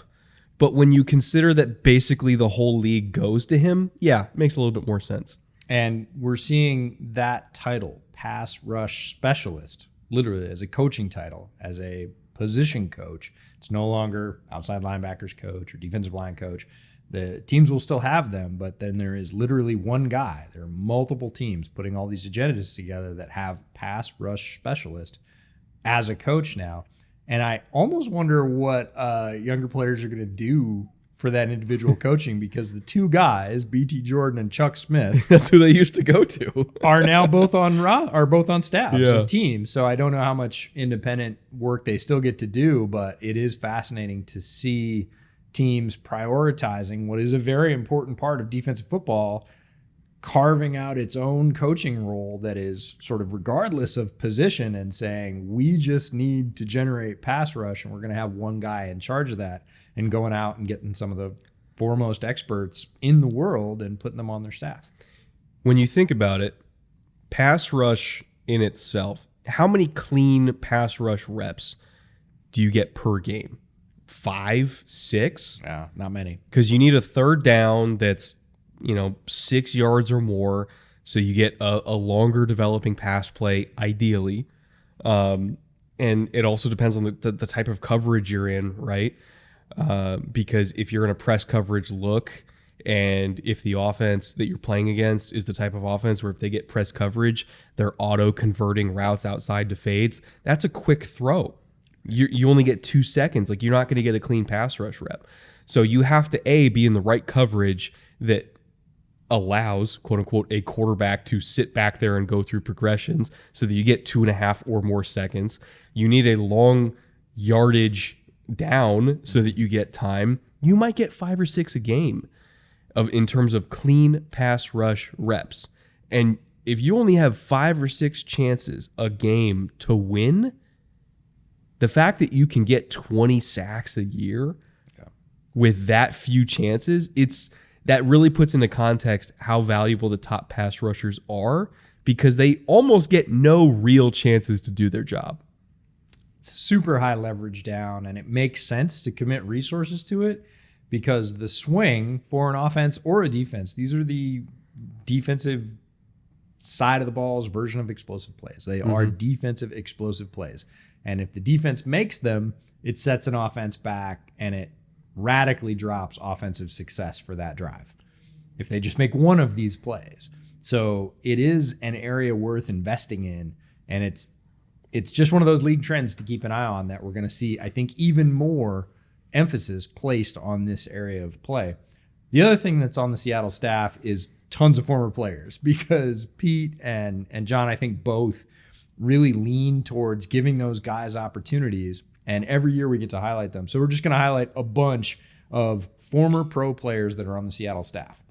but when you consider that basically the whole league goes to him, yeah, it makes a little bit more sense. And we're seeing that title, pass rush specialist, literally as a coaching title, as a position coach. It's no longer outside linebackers coach or defensive line coach. The teams will still have them, but then there is literally one guy. There are multiple teams putting all these agendas together that have pass rush specialist as a coach now. And I almost wonder what younger players are going to do for that individual coaching, because the two guys, BT Jordan and Chuck Smith, that's who they used to go to, are now both on staffs of teams. So I don't know how much independent work they still get to do, but it is fascinating to see teams prioritizing what is a very important part of defensive football, carving out its own coaching role that is sort of regardless of position and saying, we just need to generate pass rush and we're going to have one guy in charge of that, and going out and getting some of the foremost experts in the world and putting them on their staff. When you think about it, pass rush in itself, how many clean pass rush reps do you get per game? 5, 6? Yeah, not many. Because you need a third down that's 6 yards or more, so you get a longer developing pass play, ideally. And it also depends on the type of coverage you're in, right? Because if you're in a press coverage look, and if the offense that you're playing against is the type of offense where if they get press coverage, they're auto-converting routes outside to fades, that's a quick throw. You only get 2 seconds. Like, you're not going to get a clean pass rush rep. So you have to, be in the right coverage that allows, quote unquote, a quarterback to sit back there and go through progressions so that you get 2.5 or more seconds. You need a long yardage down so that you get time. You might get 5 or 6 a game in terms of clean pass rush reps. And if you only have 5 or 6 chances a game to win, the fact that you can get 20 sacks a year with that few chances, that really puts into context how valuable the top pass rushers are, because they almost get no real chances to do their job. It's super high leverage down, and it makes sense to commit resources to it because the swing for an offense or a defense, these are the defensive side of the ball's version of explosive plays. They are defensive explosive plays. And if the defense makes them, it sets an offense back and it radically drops offensive success for that drive if they just make one of these plays. So it is an area worth investing in, and it's just one of those league trends to keep an eye on that we're going to see, I think, even more emphasis placed on this area of play. The other thing that's on the Seattle staff is tons of former players, because Pete and John, I think, both really lean towards giving those guys opportunities And every year we get to highlight them. So we're just going to highlight a bunch of former pro players that are on the Seattle staff.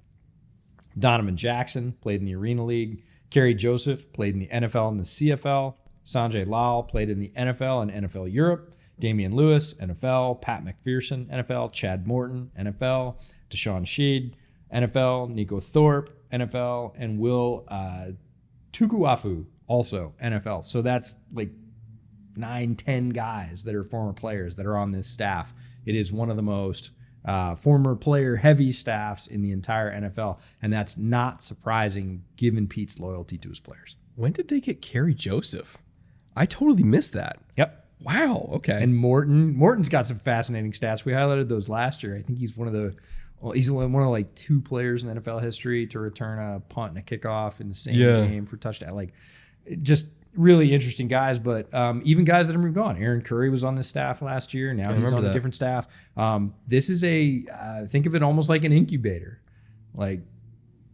Donovan Jackson played in the Arena League. Kerry Joseph played in the NFL and the CFL. Sanjay Lal played in the NFL and NFL Europe. Damian Lewis, NFL. Pat McPherson, NFL. Chad Morton, NFL. Deshaun Sheed, NFL. Nico Thorpe, NFL. And Will Tukuafu, also NFL. So that's like 9-10 guys that are former players that are on this staff. It is one of the most former player heavy staffs in the entire NFL. And that's not surprising given Pete's loyalty to his players. When did they get Kerry Joseph? I totally missed that. Yep. Wow. Okay. And Morton's got some fascinating stats. We highlighted those last year. I think he's one of like 2 players in NFL history to return a punt and a kickoff in the same game for touchdown. Like, just really interesting guys. But even guys that have moved on. Aaron Curry was on this staff last year. Now he's on a different staff. This is think of it almost like an incubator. Like,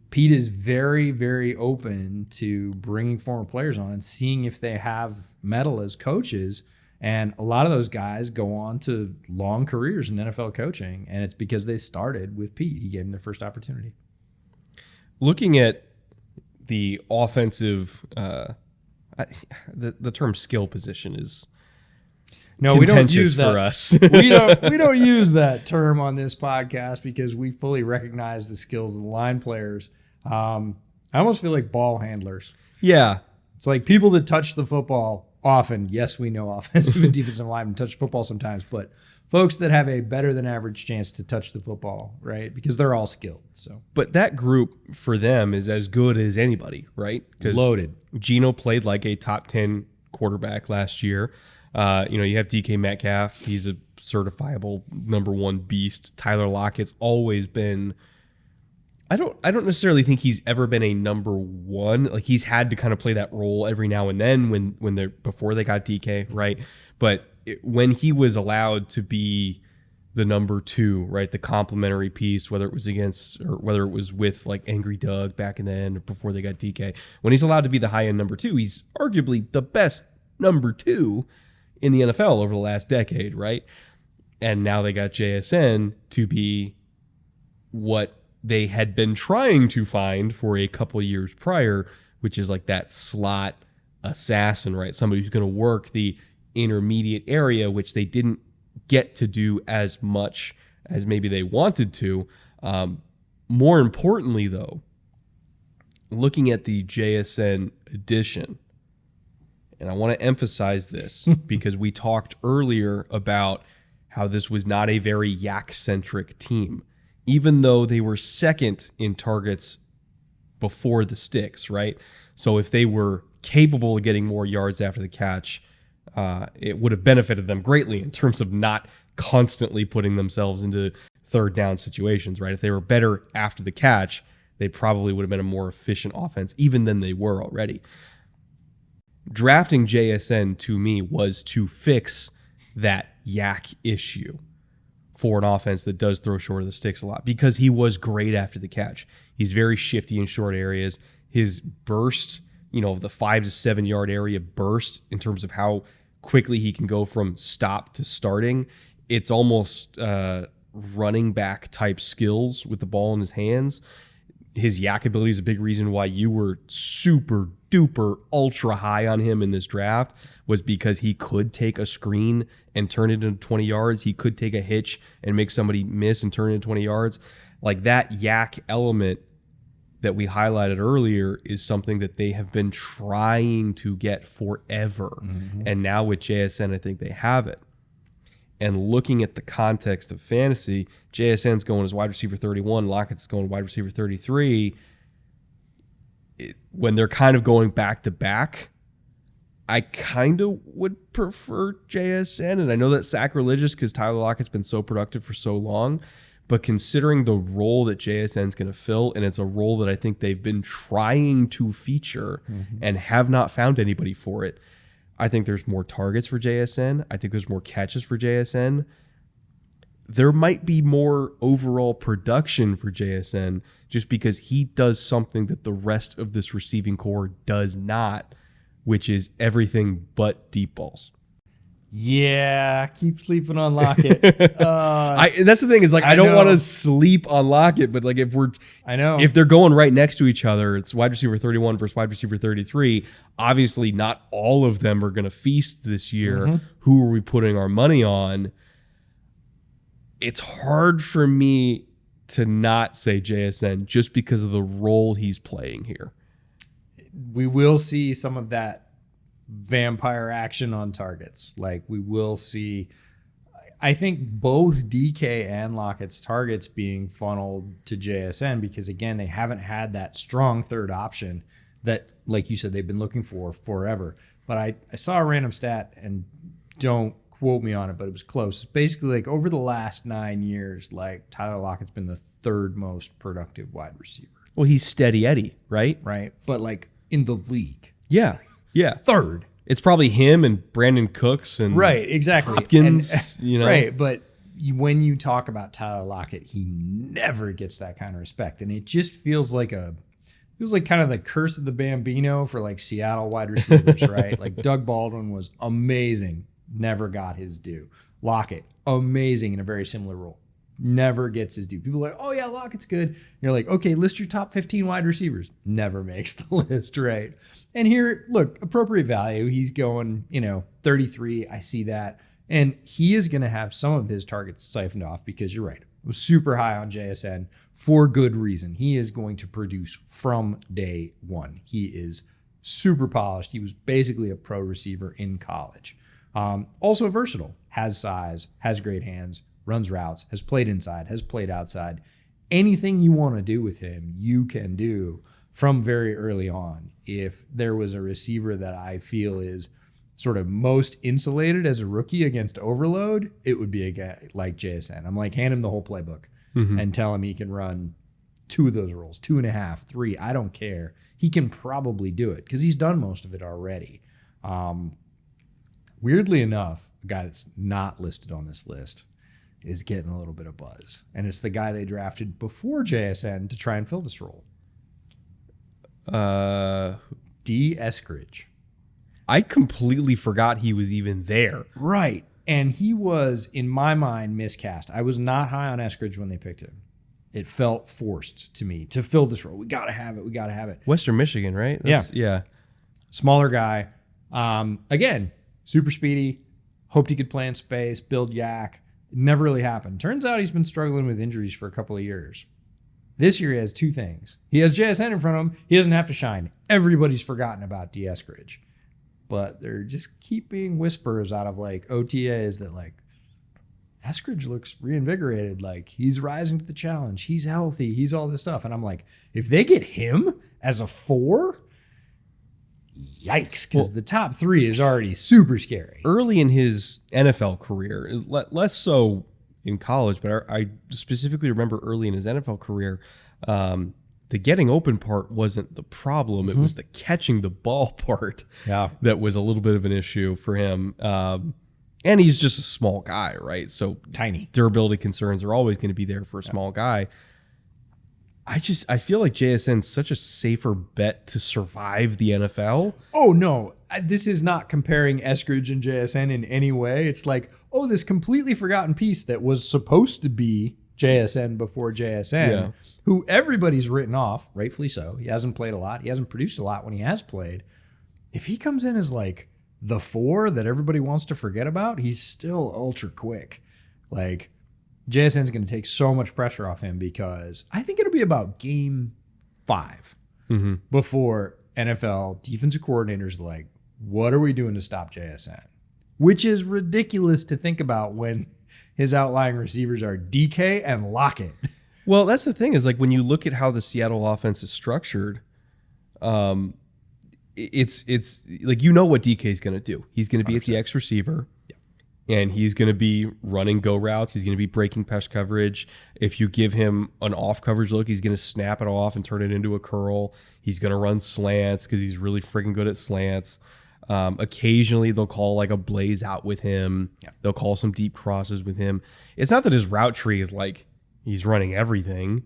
Pete is very, very open to bringing former players on and seeing if they have mettle as coaches. And a lot of those guys go on to long careers in NFL coaching, and it's because they started with Pete. He gave them their first opportunity. Looking at the offensive, the term skill position is we don't use that for us. we don't use that term on this podcast because we fully recognize the skills of the line players. I almost feel like ball handlers. Yeah, it's like people that touch the football. Often, yes, we know offensive and defensive linemen touch football sometimes, but folks that have a better than average chance to touch the football, right? Because they're all skilled. So, but that group for them is as good as anybody, right? Loaded. Geno played like a top 10 quarterback last year. You have DK Metcalf. He's a certifiable number 1 beast. Tyler Lockett's always been. I don't necessarily think he's ever been a number 1. Like, he's had to kind of play that role every now and then when they're before they got DK, right? But when he was allowed to be the number 2, right, the complementary piece, whether it was against or whether it was with like Angry Doug back in the end or before they got DK, when he's allowed to be the high end number 2, he's arguably the best number 2 in the NFL over the last decade, right? And now they got JSN to be what they had been trying to find for a couple of years prior, which is like that slot assassin, right? Somebody who's going to work the intermediate area, which they didn't get to do as much as maybe they wanted to. More importantly, though, looking at the JSN edition, and I want to emphasize this because we talked earlier about how this was not a very yak-centric team. Even though they were second in targets before the sticks, right? So if they were capable of getting more yards after the catch, it would have benefited them greatly in terms of not constantly putting themselves into third down situations, right? If they were better after the catch, they probably would have been a more efficient offense even than they were already. Drafting JSN to me was to fix that yak issue for an offense that does throw short of the sticks a lot because he was great after the catch. He's very shifty in short areas. His burst, the 5 to 7 yard area burst in terms of how quickly he can go from stop to starting. It's almost running back type skills with the ball in his hands. His yak ability is a big reason why you were super duper ultra high on him in this draft, was because he could take a screen and turn it into 20 yards. He could take a hitch and make somebody miss and turn it into 20 yards. Like, that yak element that we highlighted earlier is something that they have been trying to get forever. Mm-hmm. And now with JSN, I think they have it. And looking at the context of fantasy, JSN's going as wide receiver 31, Lockett's going wide receiver 33. When they're kind of going back to back, I kind of would prefer JSN. And I know that's sacrilegious because Tyler Lockett's been so productive for so long. But considering the role that JSN's going to fill, and it's a role that I think they've been trying to feature and have not found anybody for it, I think there's more targets for JSN. I think there's more catches for JSN. There might be more overall production for JSN just because he does something that the rest of this receiving core does not, which is everything but deep balls. Yeah, keep sleeping on Lockett. That's the thing is like I don't want to sleep on Lockett, but like if they're going right next to each other, it's wide receiver 31 versus wide receiver 33. Obviously, not all of them are going to feast this year. Mm-hmm. Who are we putting our money on? It's hard for me to not say JSN just because of the role he's playing here. We will see some of that vampire action on targets. Like we will see, I think both DK and Lockett's targets being funneled to JSN because again, they haven't had that strong third option that, like you said, they've been looking for forever. But I saw a random stat, and don't quote me on it, but it was close. It's basically like over the last 9 years, like Tyler Lockett's been the third most productive wide receiver. Well, he's steady Eddie, right? Right. But like in the league. Yeah. Yeah. Third. It's probably him and Brandon Cooks and right, exactly. Hopkins, Right, but when you talk about Tyler Lockett, he never gets that kind of respect. And it just feels like kind of the curse of the Bambino for like Seattle wide receivers, right? Like Doug Baldwin was amazing, never got his due. Lockett, amazing in a very similar role. Never gets his due. People are like, oh yeah, Lockett's good. And you're like, okay, list your top 15 wide receivers. Never makes the list, right? And here, look, appropriate value. He's going, 33. I see that. And he is going to have some of his targets siphoned off because you're right. I was super high on JSN for good reason. He is going to produce from day one. He is super polished. He was basically a pro receiver in college. Also versatile, has size, has great hands, runs routes, has played inside, has played outside. Anything you want to do with him, you can do from very early on. If there was a receiver that I feel is sort of most insulated as a rookie against overload, it would be a guy like JSN. I'm like, hand him the whole playbook and tell him he can run 2 of those roles, 2.5, 3. I don't care. He can probably do it because he's done most of it already. Weirdly enough, a guy that's not listed on this list is getting a little bit of buzz. And it's the guy they drafted before JSN to try and fill this role. D. Eskridge. I completely forgot he was even there. Right. And he was, in my mind, miscast. I was not high on Eskridge when they picked him. It felt forced to me to fill this role. We got to have it. We got to have it. Western Michigan, right? Yeah. Smaller guy. Again, super speedy. Hoped he could play in space, build yak. It never really happened. Turns out he's been struggling with injuries for a couple of years. This year he has 2 things. He has JSN in front of him. He doesn't have to shine. Everybody's forgotten about D. Eskridge. But there just keep being whispers out of like OTAs that like Eskridge looks reinvigorated. Like he's rising to the challenge. He's healthy. He's all this stuff. And I'm like, if they get him as a 4, yikes, because the top 3 is already super scary. Early in his NFL career, less so in college, but I specifically remember early in his NFL career, the getting open part wasn't the problem. It was the catching the ball part that was a little bit of an issue for him. And he's just a small guy, right? So tiny. Durability concerns are always going to be there for a small guy. I feel like JSN's such a safer bet to survive the NFL. Oh, no. This is not comparing Eskridge and JSN in any way. It's like, oh, this completely forgotten piece that was supposed to be JSN before JSN, who everybody's written off, rightfully so. He hasn't played a lot. He hasn't produced a lot when he has played. If he comes in as like the 4 that everybody wants to forget about, he's still ultra quick. Like, JSN's going to take so much pressure off him because I think it'll be about game 5 before NFL defensive coordinators are like, what are we doing to stop JSN? Which is ridiculous to think about when his outlying receivers are DK and Lockett. Well, that's the thing is like when you look at how the Seattle offense is structured, it's like what DK is going to do. He's going to be 100%. At the X receiver. And he's going to be running go routes. He's going to be breaking pesh coverage. If you give him an off coverage look, he's going to snap it off and turn it into a curl. He's going to run slants because he's really freaking good at slants. Occasionally, they'll call like a blaze out with him. Yeah. They'll call some deep crosses with him. It's not that his route tree is like he's running everything,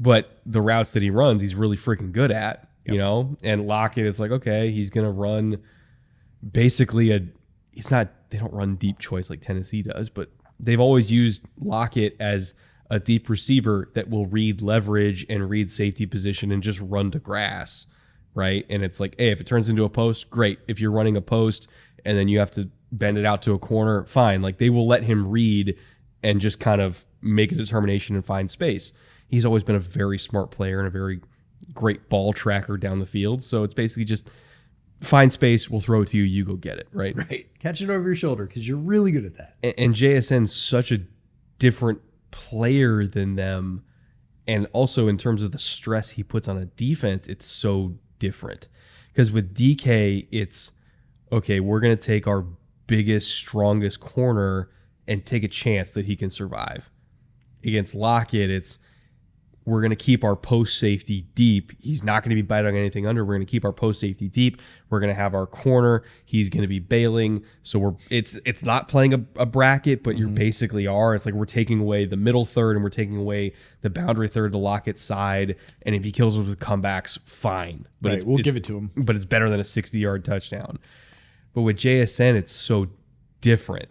but the routes that he runs, he's really freaking good at, And Lockett, it's like, okay, he's going to run basically it's not, they don't run deep choice like Tennessee does, but they've always used Lockett as a deep receiver that will read leverage and read safety position and just run to grass, right? And it's like, hey, if it turns into a post, great. If you're running a post and then you have to bend it out to a corner, fine. Like, they will let him read and just kind of make a determination and find space. He's always been a very smart player and a very great ball tracker down the field. So it's basically just find space, we'll throw it to you, you go get it, right? Right. Catch it over your shoulder because you're really good at that. And JSN's such a different player than them. And also in terms of the stress he puts on a defense, it's so different. Because with DK, it's, okay, we're going to take our biggest, strongest corner and take a chance that he can survive. Against Lockett, it's, we're going to keep our post safety deep. He's not going to be biting anything under. We're going to keep our post safety deep. We're going to have our corner. He's going to be bailing. So it's not playing a bracket, but you basically are. It's like we're taking away the middle third and we're taking away the boundary third to Lockett's side. And if he kills us with comebacks, fine. But Right, we'll give it to him. But it's better than a 60-yard touchdown. But with JSN, it's so different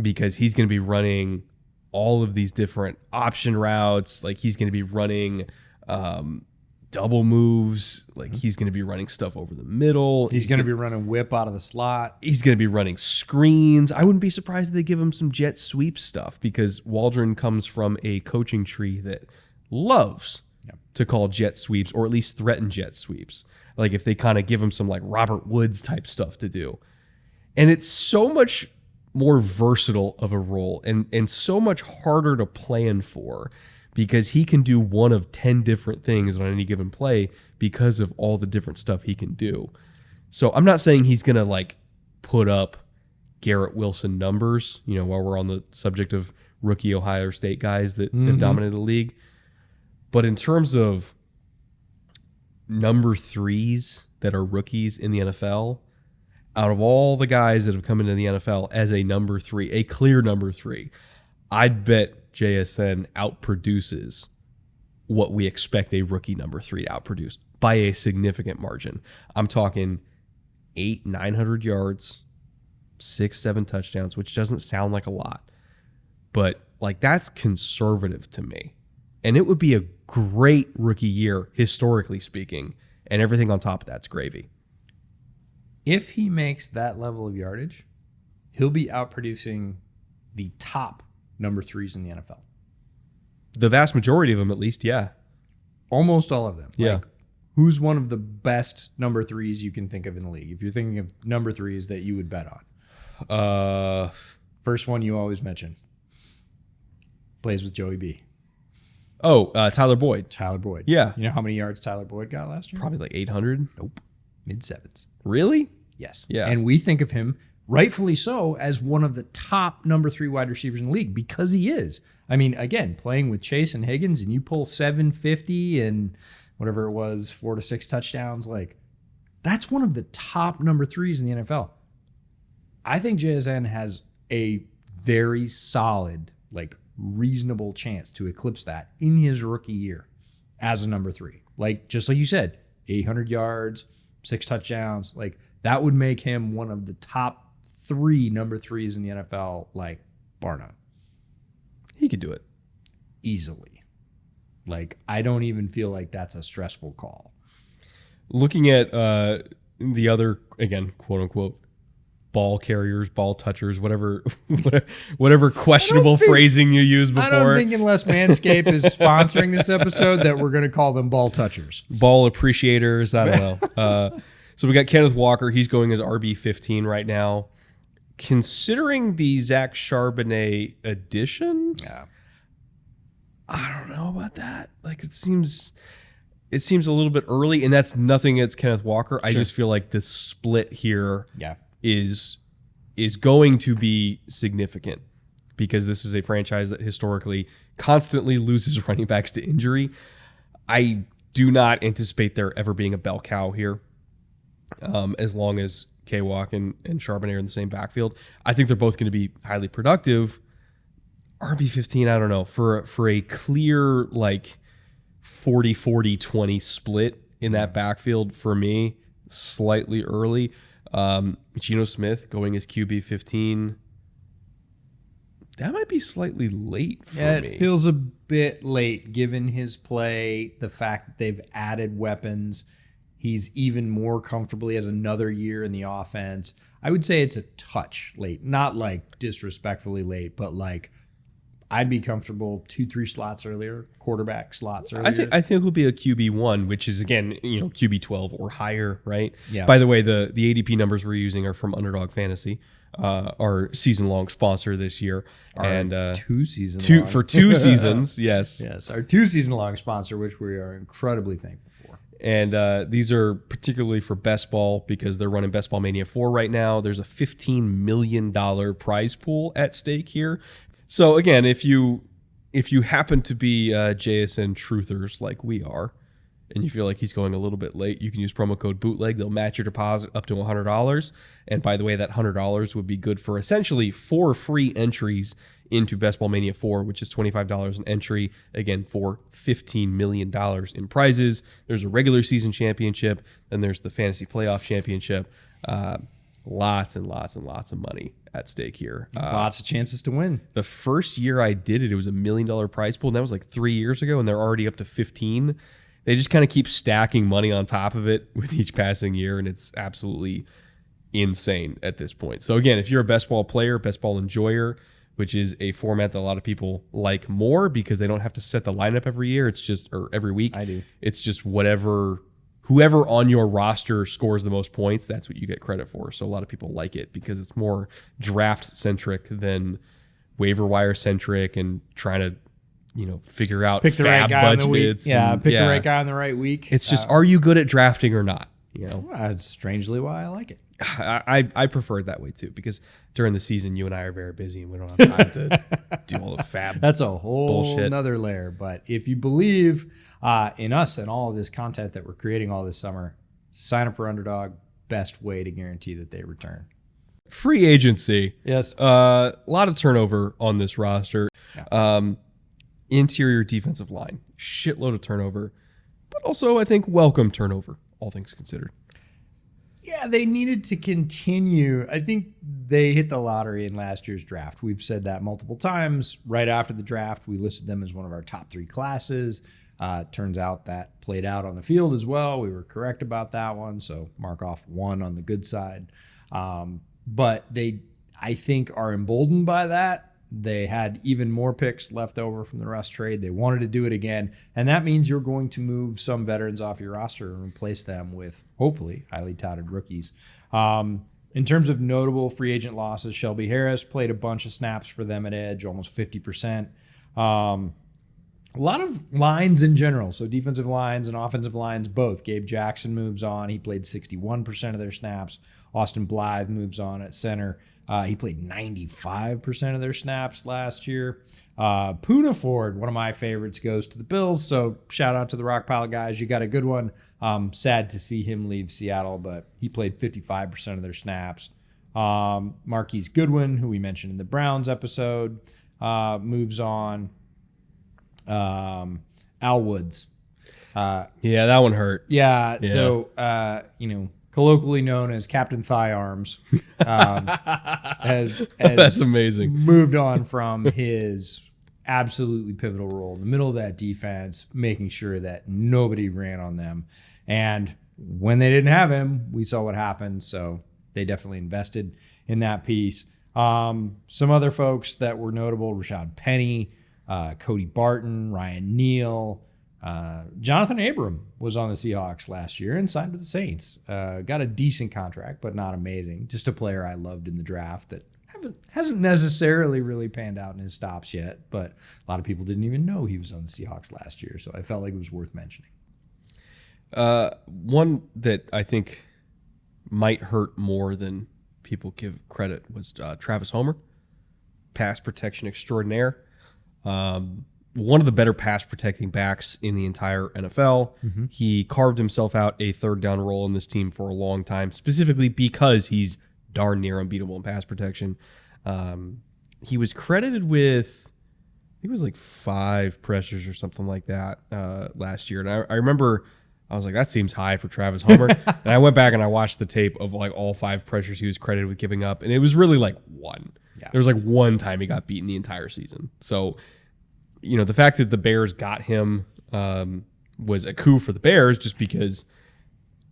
because he's going to be running all of these different option routes. Like, he's going to be running double moves. Like, he's going to be running stuff over the middle. He's going to be running whip out of the slot. He's going to be running screens. I wouldn't be surprised if they give him some jet sweep stuff because Waldron comes from a coaching tree that loves to call jet sweeps, or at least threaten jet sweeps. Like, if they kind of give him some like Robert Woods type stuff to do. And it's so much more versatile of a role and so much harder to plan for because he can do one of 10 different things on any given play because of all the different stuff he can do. So I'm not saying he's going to like put up Garrett Wilson numbers, you know, while we're on the subject of rookie Ohio State guys that have dominated the league. But in terms of number threes that are rookies in the NFL, out of all the guys that have come into the NFL as a number three, a clear number three, I'd bet JSN outproduces what we expect a rookie number three to outproduce by a significant margin. I'm talking 900 yards, 6-7 touchdowns, which doesn't sound like a lot, but like that's conservative to me. And it would be a great rookie year, historically speaking, and everything on top of that's gravy. If he makes that level of yardage, he'll be outproducing the top number threes in the NFL. The vast majority of them, at least, yeah. Almost all of them. Yeah. Like, who's one of the best number threes you can think of in the league? If you're thinking of number threes that you would bet on. First one you always mention. Plays with Joey B. Oh, Tyler Boyd. Tyler Boyd. Yeah. You know how many yards Tyler Boyd got last year? Probably like 800. Nope. Mid-sevens. Really? Yes. Yeah. And we think of him, rightfully so, as one of the top number three wide receivers in the league because he is. I mean, again, playing with Chase and Higgins and you pull 750 and whatever it was, 4 to 6 touchdowns, like that's one of the top number threes in the NFL. I think JSN has a very solid, like reasonable chance to eclipse that in his rookie year as a number three. Like, just like you said, 800 yards, 6 touchdowns, like that would make him one of the top 3 number threes in the NFL, like bar none. He could do it. Easily. Like, I don't even feel like that's a stressful call. Looking at the other, again, quote unquote, ball carriers, ball touchers, whatever questionable phrasing you used before. I don't think unless Manscaped is sponsoring this episode that we're going to call them ball touchers. Ball appreciators, I don't know. So we got Kenneth Walker. He's going as RB15 right now. Considering the Zach Charbonnet addition, Yeah. I don't know about that. Like, it seems a little bit early, and that's nothing against Kenneth Walker. I just feel like the split here is going to be significant because this is a franchise that historically constantly loses running backs to injury. I do not anticipate there ever being a bell cow here. As long as K-Walk and Charbonnet are in the same backfield, I think they're both going to be highly productive. RB15, I don't know, for a clear like 40-40-20 split in that backfield for me, slightly early. Geno Smith going as QB 15. That might be slightly late for me. It feels a bit late given his play, the fact that they've added weapons. He's even more comfortably as another year in the offense. I would say it's a touch late, not like disrespectfully late, but like I'd be comfortable 2-3 slots earlier, quarterback slots earlier. I think it'll be a QB1, which is again, QB 12 or higher, right? Yeah. By the way, the ADP numbers we're using are from Underdog Fantasy, our season-long sponsor this year, and 2 seasons long. for 2 seasons, yes. Yes, our 2 season long sponsor, which we are incredibly thankful for. And these are particularly for Best Ball because they're running Best Ball Mania 4 right now. There's a $15 million prize pool at stake here. So again, if you happen to be JSN truthers like we are, and you feel like he's going a little bit late, you can use promo code Bootleg. They'll match your deposit up to $100. And by the way, that $100 would be good for essentially 4 free entries into Best Ball Mania 4, which is $25 an entry, again, for $15 million in prizes. There's a regular season championship, then there's the fantasy playoff championship. Lots and lots and lots of money at stake here. Lots of chances to win. The first year I did it, it was $1 million prize pool, and that was like 3 years ago, and they're already up to 15. They just kind of keep stacking money on top of it with each passing year, and it's absolutely insane at this point. So again, if you're a best ball player, best ball enjoyer, which is a format that a lot of people like more because they don't have to set the lineup every year. It's just, or every week. I do. It's just whoever on your roster scores the most points, that's what you get credit for. So a lot of people like it because it's more draft centric than waiver wire centric and trying to, figure out Pick the right fab guy on the week. budgets. Yeah, pick the right guy on the right week. It's just, are you good at drafting or not? That's strangely why I like it. I prefer it that way too, because during the season you and I are very busy and we don't have time to do all the fab. That's a whole bullshit. Another layer. But if you believe in us and all of this content that we're creating all this summer, sign up for Underdog. Best way to guarantee that they return. Free agency. Yes. A lot of turnover on this roster. Yeah. Interior defensive line. Shitload of turnover. But also, I think, welcome turnover, all things considered. Yeah, they needed to continue. I think they hit the lottery in last year's draft. We've said that multiple times. Right after the draft, we listed them as one of our top 3 classes. Turns out that played out on the field as well. We were correct about that one, so mark off 1 on the good side. But they, I think, are emboldened by that. They had even more picks left over from the Russ trade. They wanted to do it again. And that means you're going to move some veterans off your roster and replace them with, hopefully, highly touted rookies. In terms of notable free agent losses, Shelby Harris played a bunch of snaps for them at edge, almost 50%. A lot of lines in general, so defensive lines and offensive lines both. Gabe Jackson moves on. He played 61% of their snaps. Austin Blythe moves on at center. He played 95% of their snaps last year. Poona Ford, one of my favorites, goes to the Bills. So shout out to the Rock Pile guys. You got a good one. Sad to see him leave Seattle, but he played 55% of their snaps. Marquise Goodwin, who we mentioned in the Browns episode, moves on. Al Woods. Yeah, that one hurt. Yeah. So, colloquially known as Captain Thigh Arms, has That's amazing. Moved on from his absolutely pivotal role in the middle of that defense, making sure that nobody ran on them. And when they didn't have him, we saw what happened. So they definitely invested in that piece. Some other folks that were notable: Rashad Penny, Cody Barton, Ryan Neal. Jonathan Abram was on the Seahawks last year and signed with the Saints. Got a decent contract, but not amazing. Just a player I loved in the draft that hasn't necessarily really panned out in his stops yet, but a lot of people didn't even know he was on the Seahawks last year, so I felt like it was worth mentioning. One that I think might hurt more than people give credit was Travis Homer, pass protection extraordinaire. One of the better pass protecting backs in the entire NFL. Mm-hmm. He carved himself out a third down role in this team for a long time, specifically because he's darn near unbeatable in pass protection. He was credited with, I think it was like 5 pressures or something like that last year. And I remember I was like, that seems high for Travis Homer. And I went back and I watched the tape of like all 5 pressures he was credited with giving up. And it was really like one. Yeah. There was like one time he got beaten the entire season. So, the fact that the Bears got him was a coup for the Bears, just because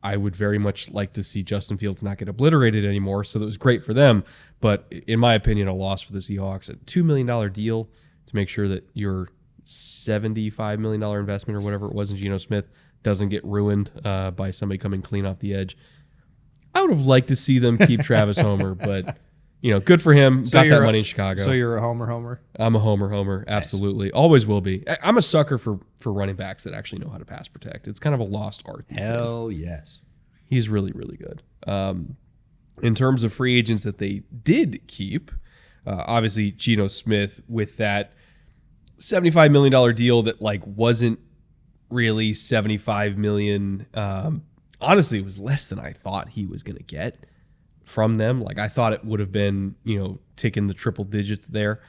I would very much like to see Justin Fields not get obliterated anymore. So that was great for them. But in my opinion, a loss for the Seahawks. A $2 million deal to make sure that your $75 million investment or whatever it was in Geno Smith doesn't get ruined by somebody coming clean off the edge. I would have liked to see them keep Travis Homer, but good for him. So got that money in Chicago. So you're a homer? I'm a homer. Absolutely. Nice. Always will be. I'm a sucker for running backs that actually know how to pass protect. It's kind of a lost art these days. Hell yes. He's really, really good. In terms of free agents that they did keep, obviously Geno Smith with that $75 million deal that wasn't really $75 million. Honestly, it was less than I thought he was going to get from them. I thought it would have been, ticking the triple digits there.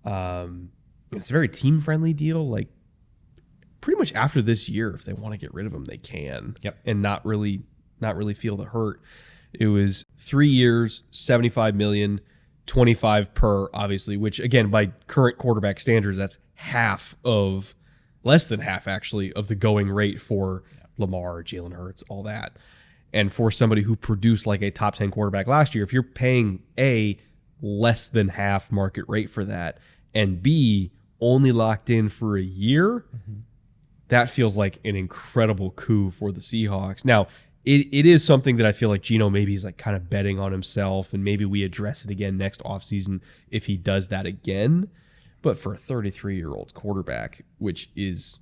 It's a very team friendly deal. Pretty much after this year, if they want to get rid of him, they can. Yep. And not really feel the hurt. It was 3 years, $75 million, 25 per, obviously, which again, by current quarterback standards, that's less than half actually of the going rate for Lamar, Jalen Hurts, all that. And for somebody who produced like a top 10 quarterback last year, if you're paying A, less than half market rate for that, and B, only locked in for a year, that feels like an incredible coup for the Seahawks. Now, it is something that I feel like Geno maybe is kind of betting on himself, and maybe we address it again next offseason if he does that again. But for a 33-year-old quarterback, which is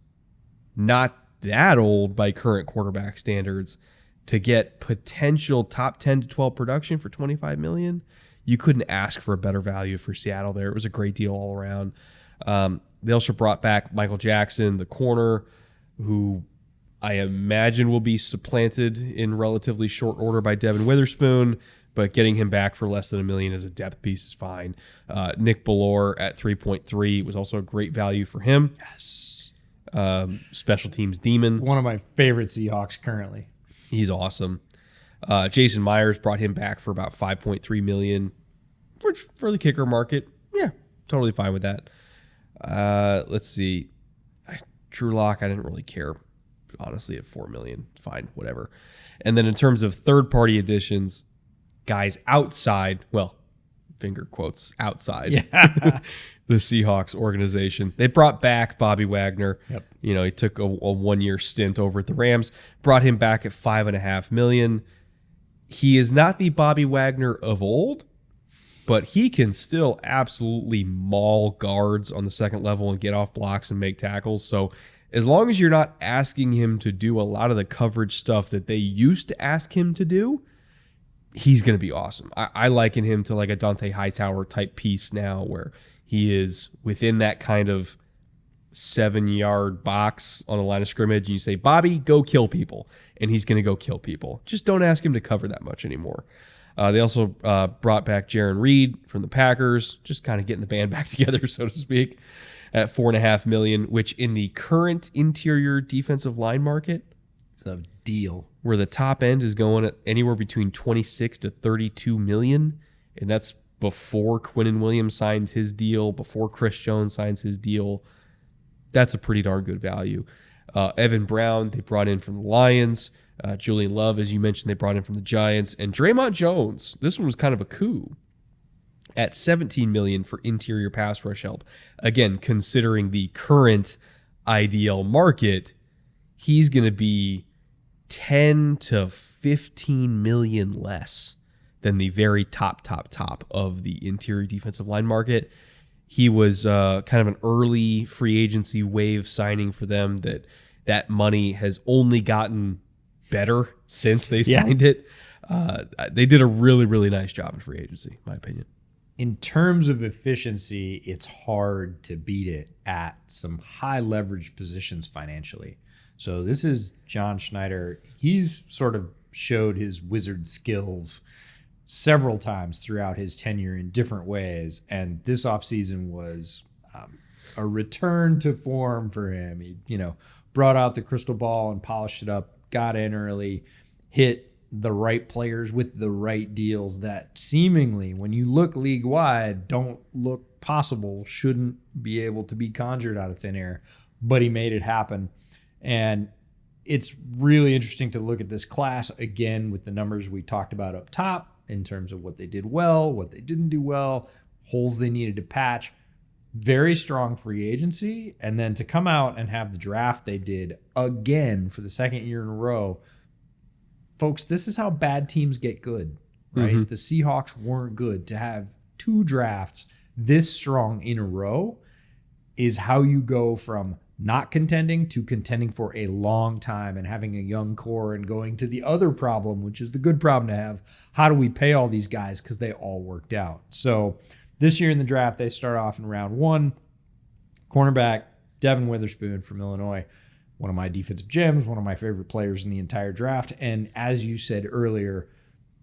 not that old by current quarterback standards, to get potential top 10 to 12 production for $25 million, you couldn't ask for a better value for Seattle there. It was a great deal all around. They also brought back Michael Jackson, the corner, who I imagine will be supplanted in relatively short order by Devin Witherspoon, but getting him back for less than $1 million as a depth piece is fine. Nick Bellore at 3.3 was also a great value for him. Yes. Special teams demon. One of my favorite Seahawks currently. He's awesome. Jason Myers brought him back for about $5.3 million, which for the kicker market, yeah, totally fine with that. Let's see. Drew Lock, I didn't really care, honestly, at $4 million. Fine, whatever. And then in terms of third-party additions, guys outside, well, finger quotes, outside the Seahawks organization. They brought back Bobby Wagner. Yep. He took a 1-year stint over at the Rams, brought him back at $5.5 million. He is not the Bobby Wagner of old, but he can still absolutely maul guards on the second level and get off blocks and make tackles. So as long as you're not asking him to do a lot of the coverage stuff that they used to ask him to do, he's going to be awesome. I liken him to like a Dante Hightower type piece now, where he is within that kind of 7-yard box on the line of scrimmage. And you say, Bobby, go kill people. And he's going to go kill people. Just don't ask him to cover that much anymore. They also brought back Jaron Reed from the Packers, just kind of getting the band back together, so to speak, at $4.5 million, which in the current interior defensive line market, it's a deal. Where the top end is going at anywhere between 26 to 32 million, and that's before Quinnen Williams signs his deal, before Chris Jones signs his deal. That's a pretty darn good value. Evan Brown, they brought in from the Lions. Julian Love, as you mentioned, they brought in from the Giants. And Draymond Jones, this one was kind of a coup, at $17 million for interior pass rush help. Again, considering the current IDL market, he's going to be 10 to 15 million less than the very top of the interior defensive line market. He was kind of an early free agency wave signing for them that money has only gotten better since they signed it. They did a really, really nice job in free agency, in my opinion. In terms of efficiency, it's hard to beat it at some high leverage positions financially. So this is John Schneider. He's sort of showed his wizard skills several times throughout his tenure in different ways. And this offseason was a return to form for him. He, brought out the crystal ball and polished it up got in early, hit the right players with the right deals that seemingly, when you look league wide, don't look possible, shouldn't be able to be conjured out of thin air, but he made it happen. And it's really interesting to look at this class again with the numbers we talked about up top in terms of what they did well, what they didn't do well, holes they needed to patch. Very strong free agency. And then to come out and have the draft they did again for the second year in a row. Folks, this is how bad teams get good, right? The Seahawks weren't good. To have 2 drafts this strong in a row is how you go from not contending to contending for a long time and having a young core and going to the other problem, which is the good problem to have. How do we pay all these guys? Because they all worked out. So this year in the draft, they start off in round 1. Cornerback, Devin Witherspoon from Illinois. One of my defensive gems, one of my favorite players in the entire draft. And as you said earlier,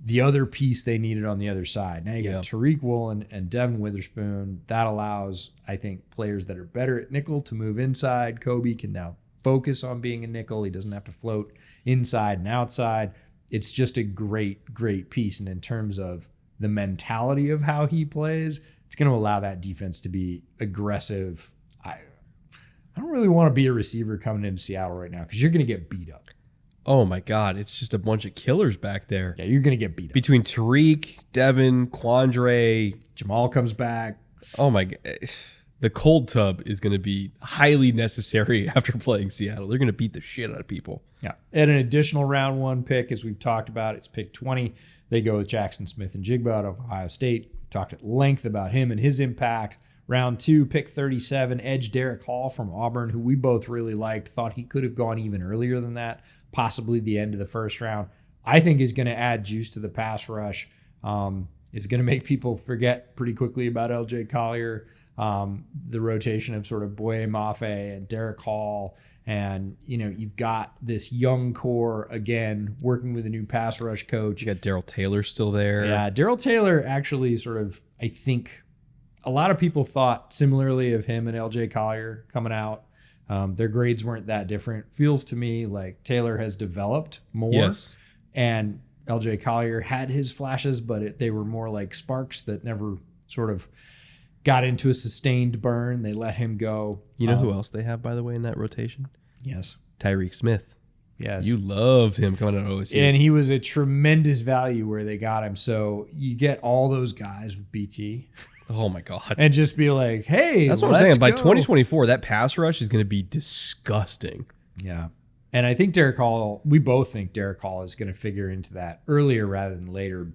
the other piece they needed on the other side. Now you got Tariq Woolen and Devin Witherspoon. That allows, I think, players that are better at nickel to move inside. Kobe can now focus on being a nickel. He doesn't have to float inside and outside. It's just a great, great piece. And in terms of the mentality of how he plays, it's going to allow that defense to be aggressive. I don't really want to be a receiver coming into Seattle right now because you're going to get beat up. Oh my God, it's just a bunch of killers back there. Yeah, you're going to get beat up. Between Tariq, Devin, Quandre. Jamal comes back. Oh my God. The cold tub is going to be highly necessary after playing Seattle. They're going to beat the shit out of people. Yeah. And an additional round 1 pick, as we've talked about, it's pick 20. They go with Jackson Smith and Jigba out of Ohio State. Talked at length about him and his impact. Round 2, pick 37, edge Derek Hall from Auburn, who we both really liked. Thought he could have gone even earlier than that, possibly the end of the first round. I think is going to add juice to the pass rush. Is going to make people forget pretty quickly about LJ Collier. The rotation of sort of Boye Mafe and Derek Hall. And, you know, you've got this young core, again, working with a new pass rush coach. You got Darrell Taylor still there. Yeah, Darrell Taylor actually sort of, I think, a lot of people thought similarly of him and LJ Collier coming out. Their grades weren't that different. Feels to me like Taylor has developed more. Yes. And LJ Collier had his flashes, but they were more like sparks that never sort of got into a sustained burn. They let him go. You know who else they have, by the way, in that rotation? Yes. Tyreek Smith. Yes. You loved him coming out of OSU. And he was a tremendous value where they got him. So you get all those guys with BT. Oh, my God. And just be like, hey, that's what I'm saying. By 2024, that pass rush is going to be disgusting. Yeah. And I think Derek Hall, we both think Derek Hall is going to figure into that earlier rather than later,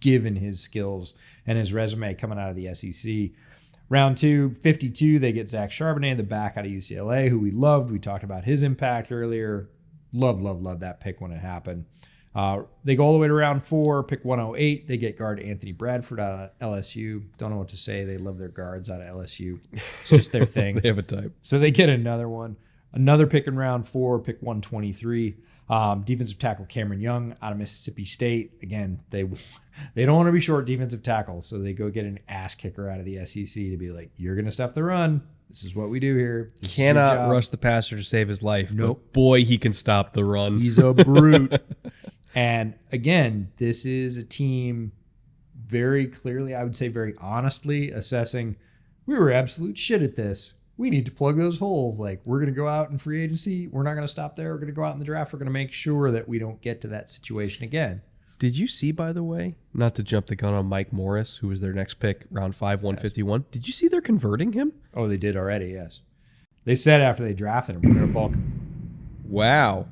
given his skills and his resume coming out of the SEC. Round 2, 52, they get Zach Charbonnet, the back out of UCLA, who we loved. We talked about his impact earlier. Love that pick when it happened. They go all the way to round 4, pick 108. They get guard Anthony Bradford out of LSU. Don't know what to say. They love their guards out of LSU. It's just their thing. They have a type. So they get another one. Another pick in round 4, pick 123. Defensive tackle Cameron Young out of Mississippi State. Again, they don't want to be short defensive tackles, so they go get an ass kicker out of the SEC to be like, you're going to stuff the run. This is what we do here. Cannot rush the passer to save his life. Nope. But boy, he can stop the run. He's a brute. And again, this is a team very clearly, I would say very honestly, assessing we were absolute shit at this. We need to plug those holes. Like, we're going to go out in free agency. We're not going to stop there. We're going to go out in the draft. We're going to make sure that we don't get to that situation again. Did you see, by the way, not to jump the gun on Mike Morris, who was their next pick, round 5, 151. Yes. Did you see they're converting him? Oh, they did already, yes. They said after they drafted him, we're going to bulk him. Wow.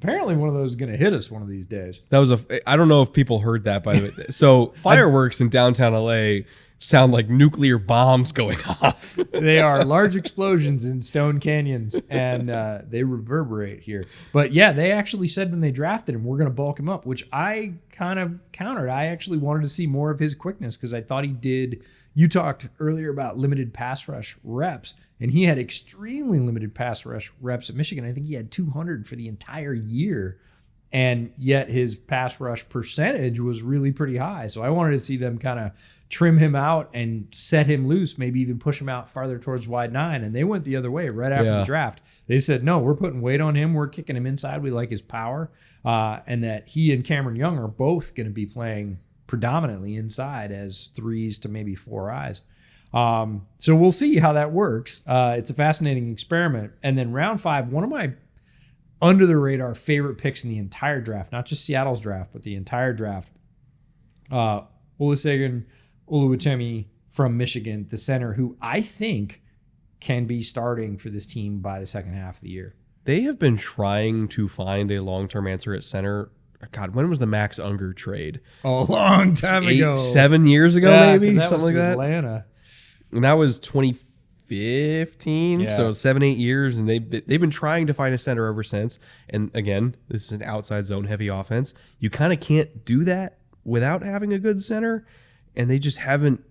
Apparently one of those is going to hit us one of these days. That was I don't know if people heard that, by the way. So fireworks in downtown LA sound like nuclear bombs going off. They are large explosions in stone canyons, and they reverberate here. But yeah, they actually said when they drafted him, we're going to bulk him up, which I kind of countered. I actually wanted to see more of his quickness because I thought he did. You talked earlier about limited pass rush reps, and he had extremely limited pass rush reps at Michigan. I think he had 200 for the entire year. And yet his pass rush percentage was really pretty high. So I wanted to see them kind of trim him out and set him loose, maybe even push him out farther towards wide 9. And they went the other way right after the draft. They said, no, we're putting weight on him. We're kicking him inside. We like his power. And that he and Cameron Young are both going to be playing predominantly inside as 3s to maybe 4 eyes. So we'll see how that works. It's a fascinating experiment. And then round 5, one of my under the radar favorite picks in the entire draft, not just Seattle's draft, but the entire draft. Olusegun Oluwatimi from Michigan, the center, who I think can be starting for this team by the second half of the year. They have been trying to find a long-term answer at center. God, when was the Max Unger trade? A long time ago. 7 years ago, maybe? That something like that. Atlanta. And that was 2015, so 7-8 years, and they've been trying to find a center ever since. And again, this is an outside zone heavy offense. You kind of can't do that without having a good center, and they just haven't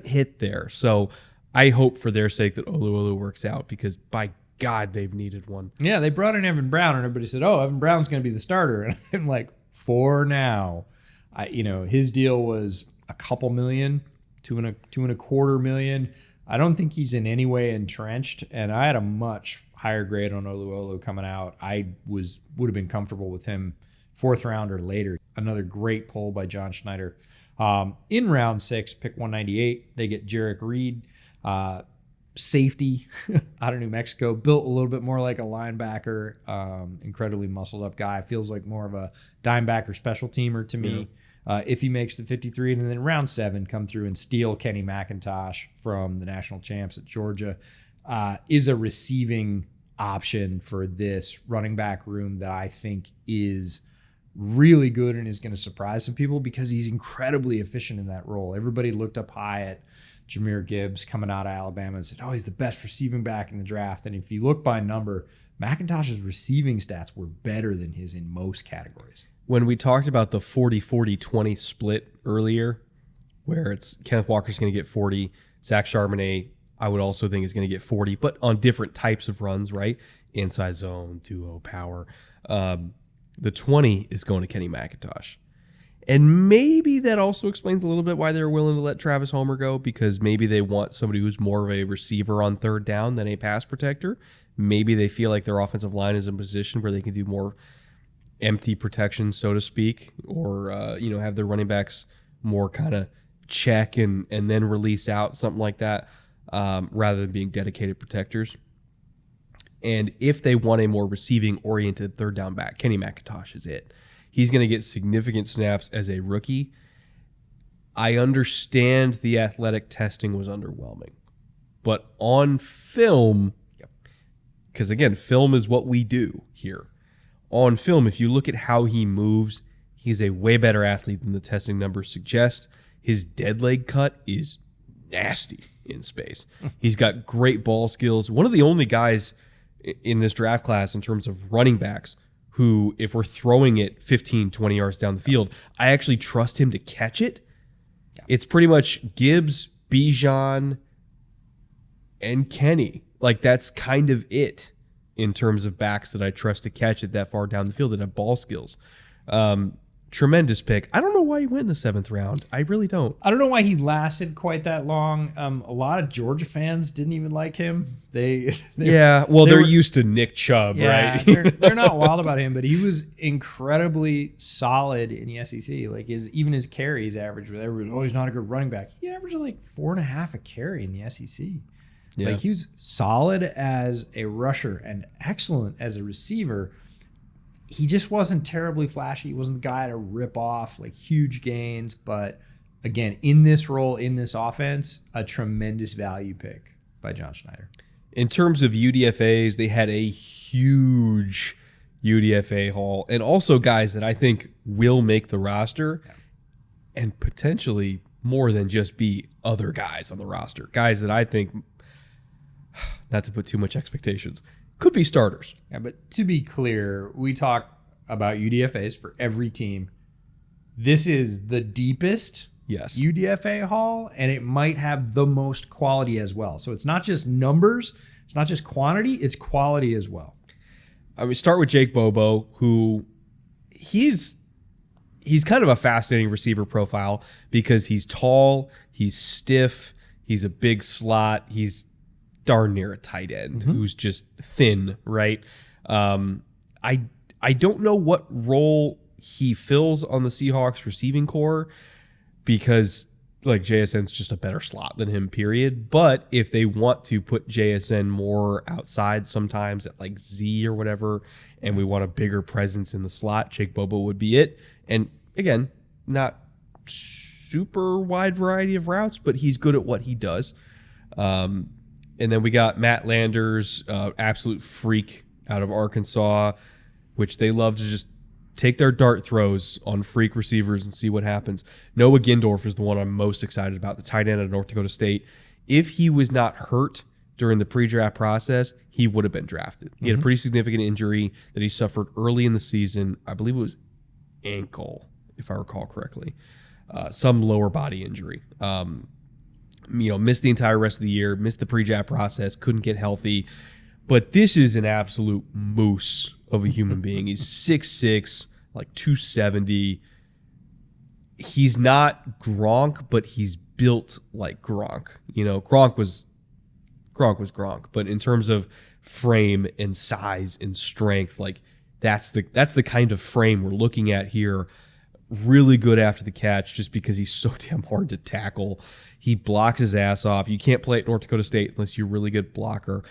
hit there. So I hope for their sake that Olu works out, because by God, they've needed one. Yeah, they brought in Evan Brown, and everybody said, "Oh, Evan Brown's going to be the starter." And I'm like, for now, his deal was a couple million, $2.25 million. I don't think he's in any way entrenched, and I had a much higher grade on Olu coming out. I would have been comfortable with him 4th round or later. Another great poll by John Schneider. In round 6, pick 198, they get Jarek Reed, safety out of New Mexico, built a little bit more like a linebacker, incredibly muscled up guy. Feels like more of a dime backer special teamer to me. If he makes the 53, and then round 7 come through and steal Kenny McIntosh from the national champs at Georgia, is a receiving option for this running back room that I think is really good and is going to surprise some people because he's incredibly efficient in that role. Everybody looked up high at Jahmyr Gibbs coming out of Alabama and said, oh, he's the best receiving back in the draft. And if you look by number, McIntosh's receiving stats were better than his in most categories. When we talked about the 40-40-20 split earlier, where it's Kenneth Walker's going to get 40, Zach Charbonnet, I would also think is going to get 40, but on different types of runs, right? Inside zone, duo, power. The 20 is going to Kenny McIntosh. And maybe that also explains a little bit why they're willing to let Travis Homer go, because maybe they want somebody who's more of a receiver on third down than a pass protector. Maybe they feel like their offensive line is in a position where they can do more empty protection, so to speak, or have their running backs more kind of check and then release out, something like that, rather than being dedicated protectors. And if they want a more receiving-oriented third down back, Kenny McIntosh is it. He's going to get significant snaps as a rookie. I understand the athletic testing was underwhelming. But on film, because again, film is what we do here. On film, if you look at how he moves, he's a way better athlete than the testing numbers suggest. His dead leg cut is nasty in space. He's got great ball skills. One of the only guys in this draft class in terms of running backs who, if we're throwing it 15, 20 yards down the field, I actually trust him to catch it. Yeah. It's pretty much Gibbs, Bijan, and Kenny. Like, that's kind of it in terms of backs that I trust to catch it that far down the field that have ball skills. Tremendous pick. I don't know why he went in the 7th round. I really don't. I don't know why he lasted quite that long. A lot of Georgia fans didn't even like him. They're used to Nick Chubb, right? they're not wild about him, but he was incredibly solid in the SEC. Like even his carries average, everybody was, he's not a good running back. He averaged like 4.5 a carry in the SEC. Yeah. Like he was solid as a rusher and excellent as a receiver. He just wasn't terribly flashy. He wasn't the guy to rip off like huge gains. But again, in this role, in this offense, a tremendous value pick by John Schneider. In terms of UDFAs, they had a huge UDFA haul. And also guys that I think will make the roster and potentially more than just be other guys on the roster. Guys that I think, not to put too much expectations, could be starters. Yeah, but to be clear, we talk about UDFAs for every team. This is the deepest UDFA haul, and it might have the most quality as well. So it's not just numbers, it's not just quantity, it's quality as well. I mean, start with Jake Bobo, who he's kind of a fascinating receiver profile because he's tall, he's stiff, he's a big slot, he's darn near a tight end who's just thin, right? I don't know what role he fills on the Seahawks receiving core because like JSN's just a better slot than him, period. But if they want to put JSN more outside sometimes at like Z or whatever, and we want a bigger presence in the slot, Jake Bobo would be it. And again, not super wide variety of routes, but he's good at what he does. And then we got Matt Landers, absolute freak out of Arkansas, which they love to just take their dart throws on freak receivers and see what happens. Noah Gindorf is the one I'm most excited about, the tight end of North Dakota State. If he was not hurt during the pre-draft process, he would have been drafted. He had a pretty significant injury that he suffered early in the season. I believe it was ankle, if I recall correctly. Some lower body injury. Missed the entire rest of the year, missed the pre-draft process, couldn't get healthy. But this is an absolute moose of a human being. He's 6'6", like 270. He's not Gronk, but he's built like Gronk. Gronk was Gronk, but in terms of frame and size and strength, like that's the kind of frame we're looking at here. Really good after the catch just because he's so damn hard to tackle. He blocks his ass off. You can't play at North Dakota State unless you're a really good blocker.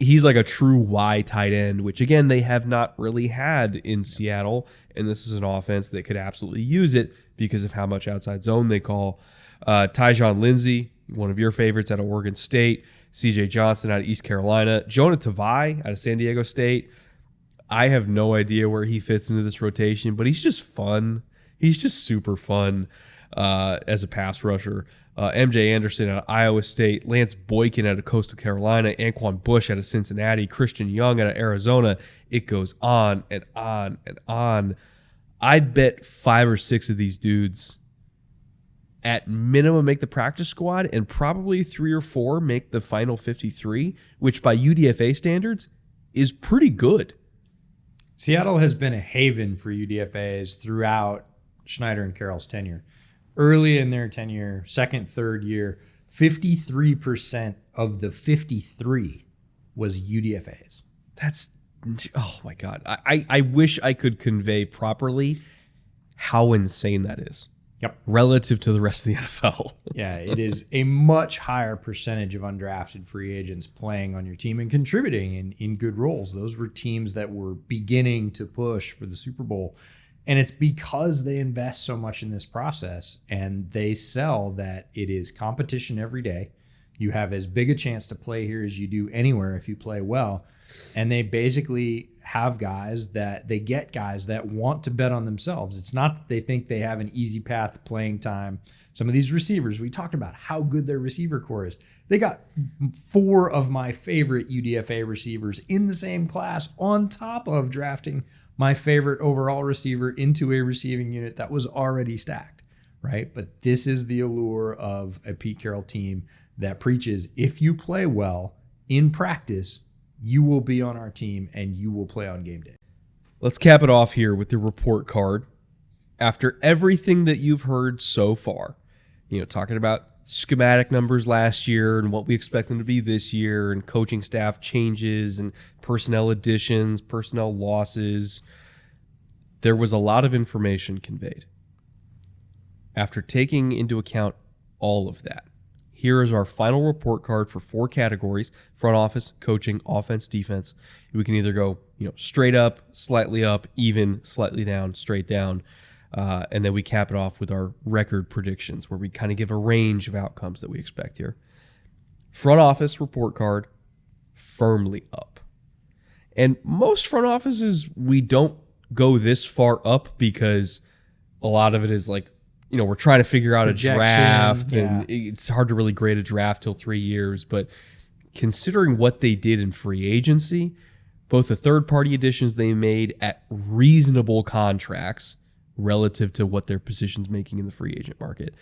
He's like a true Y tight end, which, again, they have not really had in Seattle, and this is an offense that could absolutely use it because of how much outside zone they call. Tyjon Lindsey, one of your favorites out of Oregon State. C.J. Johnson out of East Carolina. Jonah Tavai out of San Diego State. I have no idea where he fits into this rotation, but he's just fun. He's just super fun as a pass rusher. MJ Anderson out of Iowa State, Lance Boykin out of Coastal Carolina, Anquan Bush out of Cincinnati, Christian Young out of Arizona. It goes on and on and on. I'd bet 5 or 6 of these dudes at minimum make the practice squad and probably 3 or 4 make the final 53, which by UDFA standards is pretty good. Seattle has been a haven for UDFAs throughout Schneider and Carroll's tenure. Early in their tenure, second, third year, 53% of the 53 was UDFAs. That's, oh my God. I wish I could convey properly how insane that is. Yep. Relative to the rest of the NFL. Yeah, it is a much higher percentage of undrafted free agents playing on your team and contributing in good roles. Those were teams that were beginning to push for the Super Bowl. And it's because they invest so much in this process and they sell that it is competition every day. You have as big a chance to play here as you do anywhere if you play well. And they basically have guys that they get guys that want to bet on themselves. It's not that they think they have an easy path to playing time. Some of these receivers, we talked about how good their receiver core is. They got 4 of my favorite UDFA receivers in the same class on top of drafting my favorite overall receiver into a receiving unit that was already stacked, right? But this is the allure of a Pete Carroll team that preaches, if you play well in practice, you will be on our team and you will play on game day. Let's cap it off here with the report card. After everything that you've heard so far, talking about schematic numbers last year and what we expect them to be this year and coaching staff changes and personnel additions, personnel losses, there was a lot of information conveyed. After taking into account all of that, here is our final report card for 4 categories: front office, coaching, offense, defense. We can either go, straight up, slightly up, even, slightly down, straight down. And then we cap it off with our record predictions where we kind of give a range of outcomes that we expect here. Front office report card, firmly up. And most front offices, we don't go this far up because a lot of it is like, we're trying to figure out projection, a draft, yeah. and it's hard to really grade a draft till 3 years. But considering what they did in free agency, both the third-party additions they made at reasonable contracts relative to what their position's making in the free agent market,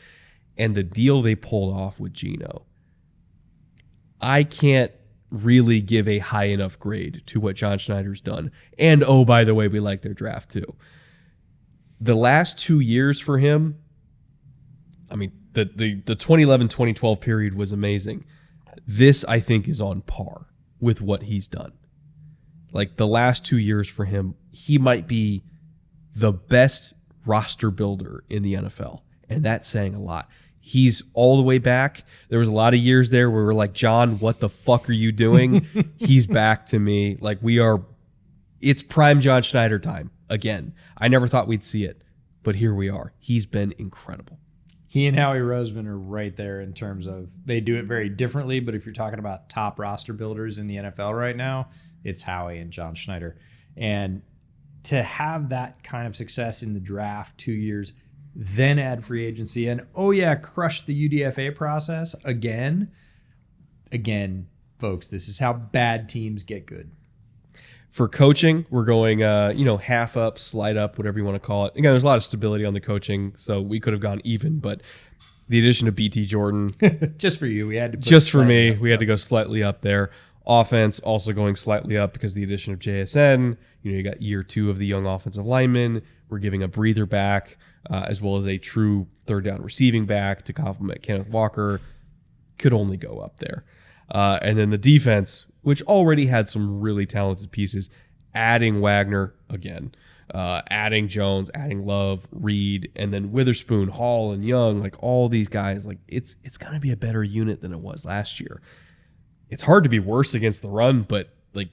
and the deal they pulled off with Geno, I can't really give a high enough grade to what John Schneider's done. And, oh, by the way, we like their draft too. The last 2 years for him, I mean, the 2011-2012 period was amazing. This, I think, is on par with what he's done. Like, the last 2 years for him, he might be the best roster builder in the NFL, and that's saying a lot. He's all the way back. There was a lot of years there where we're like, John, what the fuck are you doing? He's back to me. Like, it's prime John Schneider time again. I never thought we'd see it, but here we are. He's been incredible. He and Howie Roseman are right there in terms of they do it very differently, but if you're talking about top roster builders in the NFL right now, it's Howie and John Schneider. And to have that kind of success in the draft 2 years, then add free agency, and crush the UDFA process again, folks, this is how bad teams get good. For coaching, we're going, half up, slide up, whatever you want to call it. Again, there's a lot of stability on the coaching, so we could have gone even, but the addition of BT Jordan. Just for you, we had to. Just for me, we had to go slightly up there. Offense also going slightly up because of the addition of JSN. You got year 2 of the young offensive lineman. We're giving a breather back, as well as a true third down receiving back to complement Kenneth Walker. Could only go up there. And then the defense, which already had some really talented pieces, adding Wagner again, adding Jones, adding Love, Reed, and then Witherspoon, Hall, and Young, like all these guys. Like it's going to be a better unit than it was last year. It's hard to be worse against the run, but like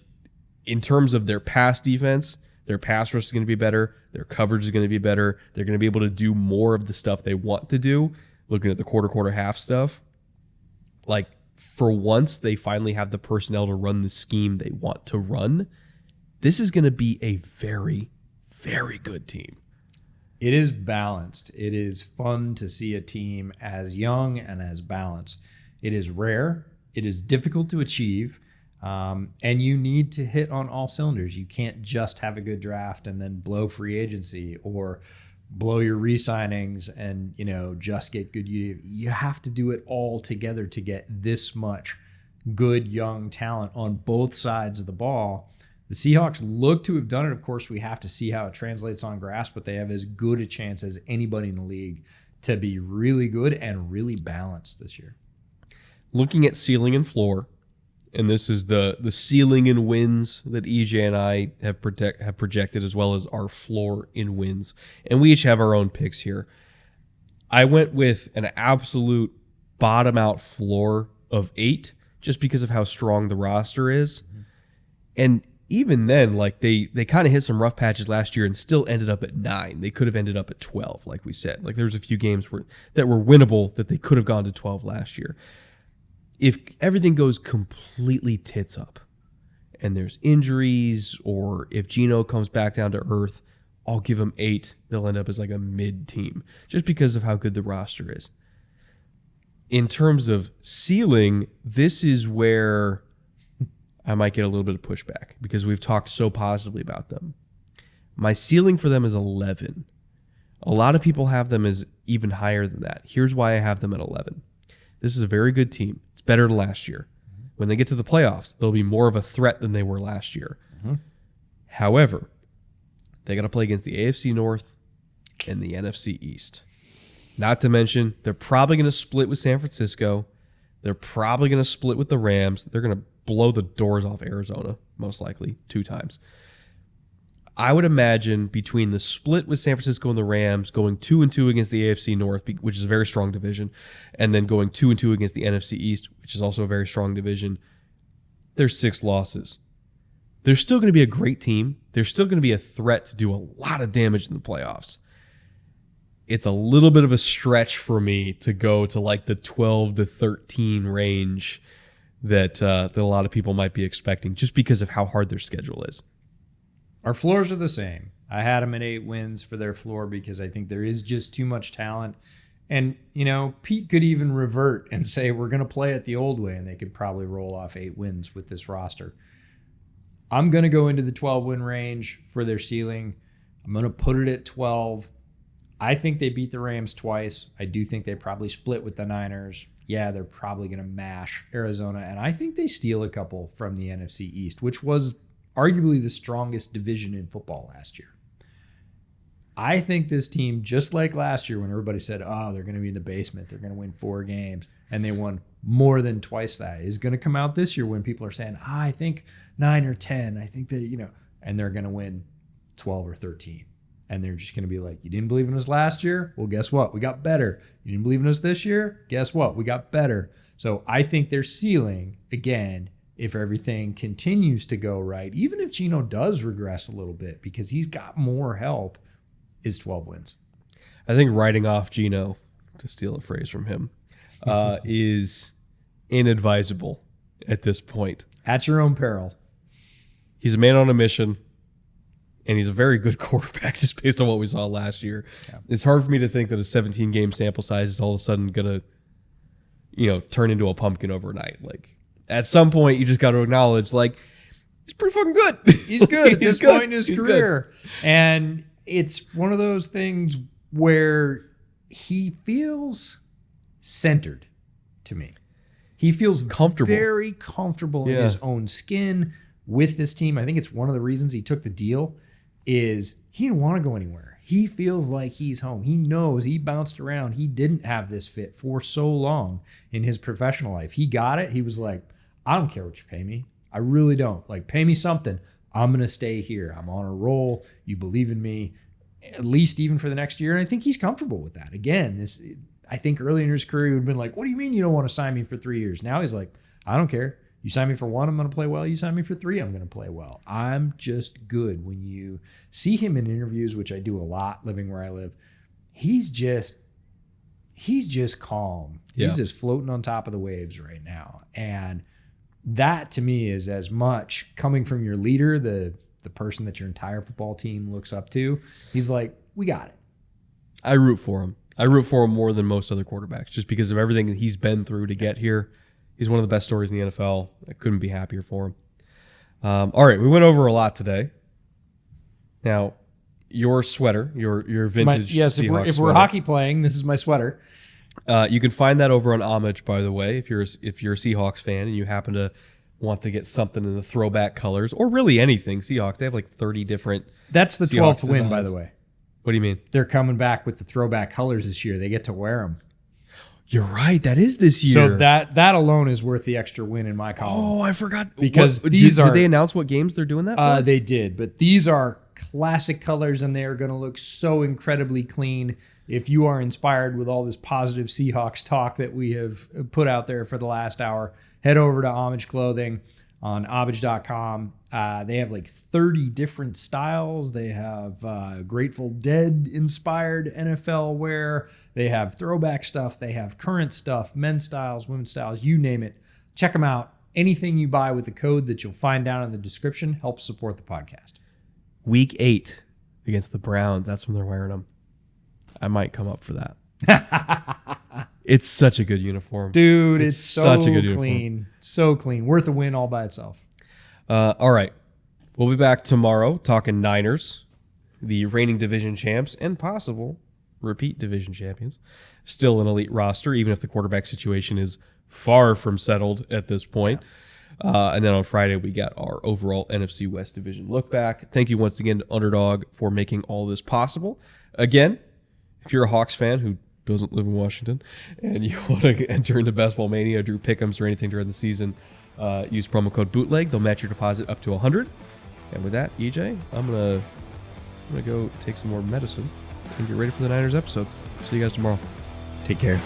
in terms of their pass defense, their pass rush is going to be better. Their coverage is going to be better. They're going to be able to do more of the stuff they want to do. Looking at the quarter, half stuff, like for once they finally have the personnel to run the scheme they want to run. This is going to be a very, very good team. It is balanced. It is fun to see a team as young and as balanced. It is rare. It is difficult to achieve. And you need to hit on all cylinders. You can't just have a good draft and then blow free agency or blow your re-signings and, just get good. You have to do it all together to get this much good young talent on both sides of the ball. The Seahawks look to have done it. Of course, we have to see how it translates on grass, but they have as good a chance as anybody in the league to be really good and really balanced this year. Looking at ceiling and floor, and this is the ceiling in wins that EJ and I have projected, as well as our floor in wins. And we each have our own picks here. I went with an absolute bottom-out floor of 8, just because of how strong the roster is. Mm-hmm. And even then, like they kind of hit some rough patches last year and still ended up at 9. They could have ended up at 12, like we said. Like there was a few games that were winnable that they could have gone to 12 last year. If everything goes completely tits up and there's injuries, or if Geno comes back down to earth, I'll give them 8. They'll end up as like a mid team just because of how good the roster is. In terms of ceiling, this is where I might get a little bit of pushback because we've talked so positively about them. My ceiling for them is 11. A lot of people have them as even higher than that. Here's why I have them at 11. This is a very good team. It's better than last year. When they get to the playoffs, they'll be more of a threat than they were last year. Mm-hmm. However, they got to play against the AFC North and the NFC East. Not to mention, they're probably going to split with San Francisco. They're probably going to split with the Rams. They're going to blow the doors off Arizona, most likely, 2 times. I would imagine between the split with San Francisco and the Rams, going 2-2 against the AFC North, which is a very strong division, and then going 2-2 against the NFC East, which is also a very strong division, there's 6 losses. They're still going to be a great team. They're still going to be a threat to do a lot of damage in the playoffs. It's a little bit of a stretch for me to go to like the 12-13 range that a lot of people might be expecting, just because of how hard their schedule is. Our floors are the same. I had them at 8 wins for their floor because I think there is just too much talent. And, Pete could even revert and say, we're going to play it the old way, and they could probably roll off 8 wins with this roster. I'm going to go into the 12-win range for their ceiling. I'm going to put it at 12. I think they beat the Rams twice. I do think they probably split with the Niners. Yeah, they're probably going to mash Arizona. And I think they steal a couple from the NFC East, which was arguably the strongest division in football last year. I think this team, just like last year when everybody said, oh, they're going to be in the basement, they're going to win 4 games, and they won more than twice that, is going to come out this year when people are saying, I think 9 or 10. I think that, and they're going to win 12 or 13. And they're just going to be like, you didn't believe in us last year? Well, guess what? We got better. You didn't believe in us this year? Guess what? We got better. So I think their ceiling, again, if everything continues to go right, even if Geno does regress a little bit because he's got more help, is 12 wins. I think writing off Geno, to steal a phrase from him, is inadvisable at this point. At your own peril. He's a man on a mission, and he's a very good quarterback just based on what we saw last year. Yeah. It's hard for me to think that a 17-game sample size is all of a sudden going to, turn into a pumpkin overnight. Like, at some point, you just got to acknowledge, like, he's pretty fucking good. He's good at this point in his career. Good. And it's one of those things where he feels centered to me. He feels comfortable, very comfortable in his own skin with this team. I think it's one of the reasons he took the deal is he didn't want to go anywhere. He feels like he's home. He knows he bounced around. He didn't have this fit for so long in his professional life. He got it. He was like, I don't care what you pay me. I really don't. Like, pay me something. I'm going to stay here. I'm on a roll. You believe in me, at least even for the next year. And I think he's comfortable with that. Again, I think early in his career, he would have been like, what do you mean you don't want to sign me for 3 years? Now he's like, I don't care. You sign me for 1, I'm going to play well. You sign me for 3, I'm going to play well. I'm just good. When you see him in interviews, which I do a lot living where I live, he's just calm. Yeah. He's just floating on top of the waves right now. And that to me is as much coming from your leader, the person that your entire football team looks up to. He's like, we got it. I root for him. I root for him more than most other quarterbacks just because of everything that he's been through to get here. He's one of the best stories in the NFL. I couldn't be happier for him. All right, we went over a lot today. Now, your sweater, your vintage Seahawks if we're hockey playing, this is my sweater. You can find that over on Homage, by the way, if you're a Seahawks fan and you happen to want to get something in the throwback colors, or really anything Seahawks. They have like 30 different. That's the Seahawks 12th win, by the way. What do you mean? They're coming back with the throwback colors this year. They get to wear them. You're right. That is this year. So that alone is worth the extra win in my column. Oh, I forgot. Because did they announce what games they're doing that for? They did, but these are classic colors, and they are going to look so incredibly clean. If you are inspired with all this positive Seahawks talk that we have put out there for the last hour, head over to Homage Clothing on homage.com. They have like 30 different styles. They have Grateful Dead inspired NFL wear. They have throwback stuff. They have current stuff, men's styles, women's styles, you name it. Check them out. Anything you buy with the code that you'll find down in the description helps support the podcast. Week 8 against the Browns. That's when they're wearing them. I might come up for that. It's such a good uniform. Dude, it's such a good clean. Uniform. So clean. Worth a win all by itself. All right. We'll be back tomorrow talking Niners, the reigning division champs, and possible repeat division champions. Still an elite roster, even if the quarterback situation is far from settled at this point. And then on Friday, we got our overall NFC West division look back. Thank you once again to Underdog for making all this possible. Again, if you're a Hawks fan who doesn't live in Washington and you want to enter into Basketball Mania, do pick'ems or anything during the season, use promo code Bootleg. They'll match your deposit up to $100. And with that, EJ, I'm gonna go take some more medicine and get ready for the Niners episode. See you guys tomorrow. Take care.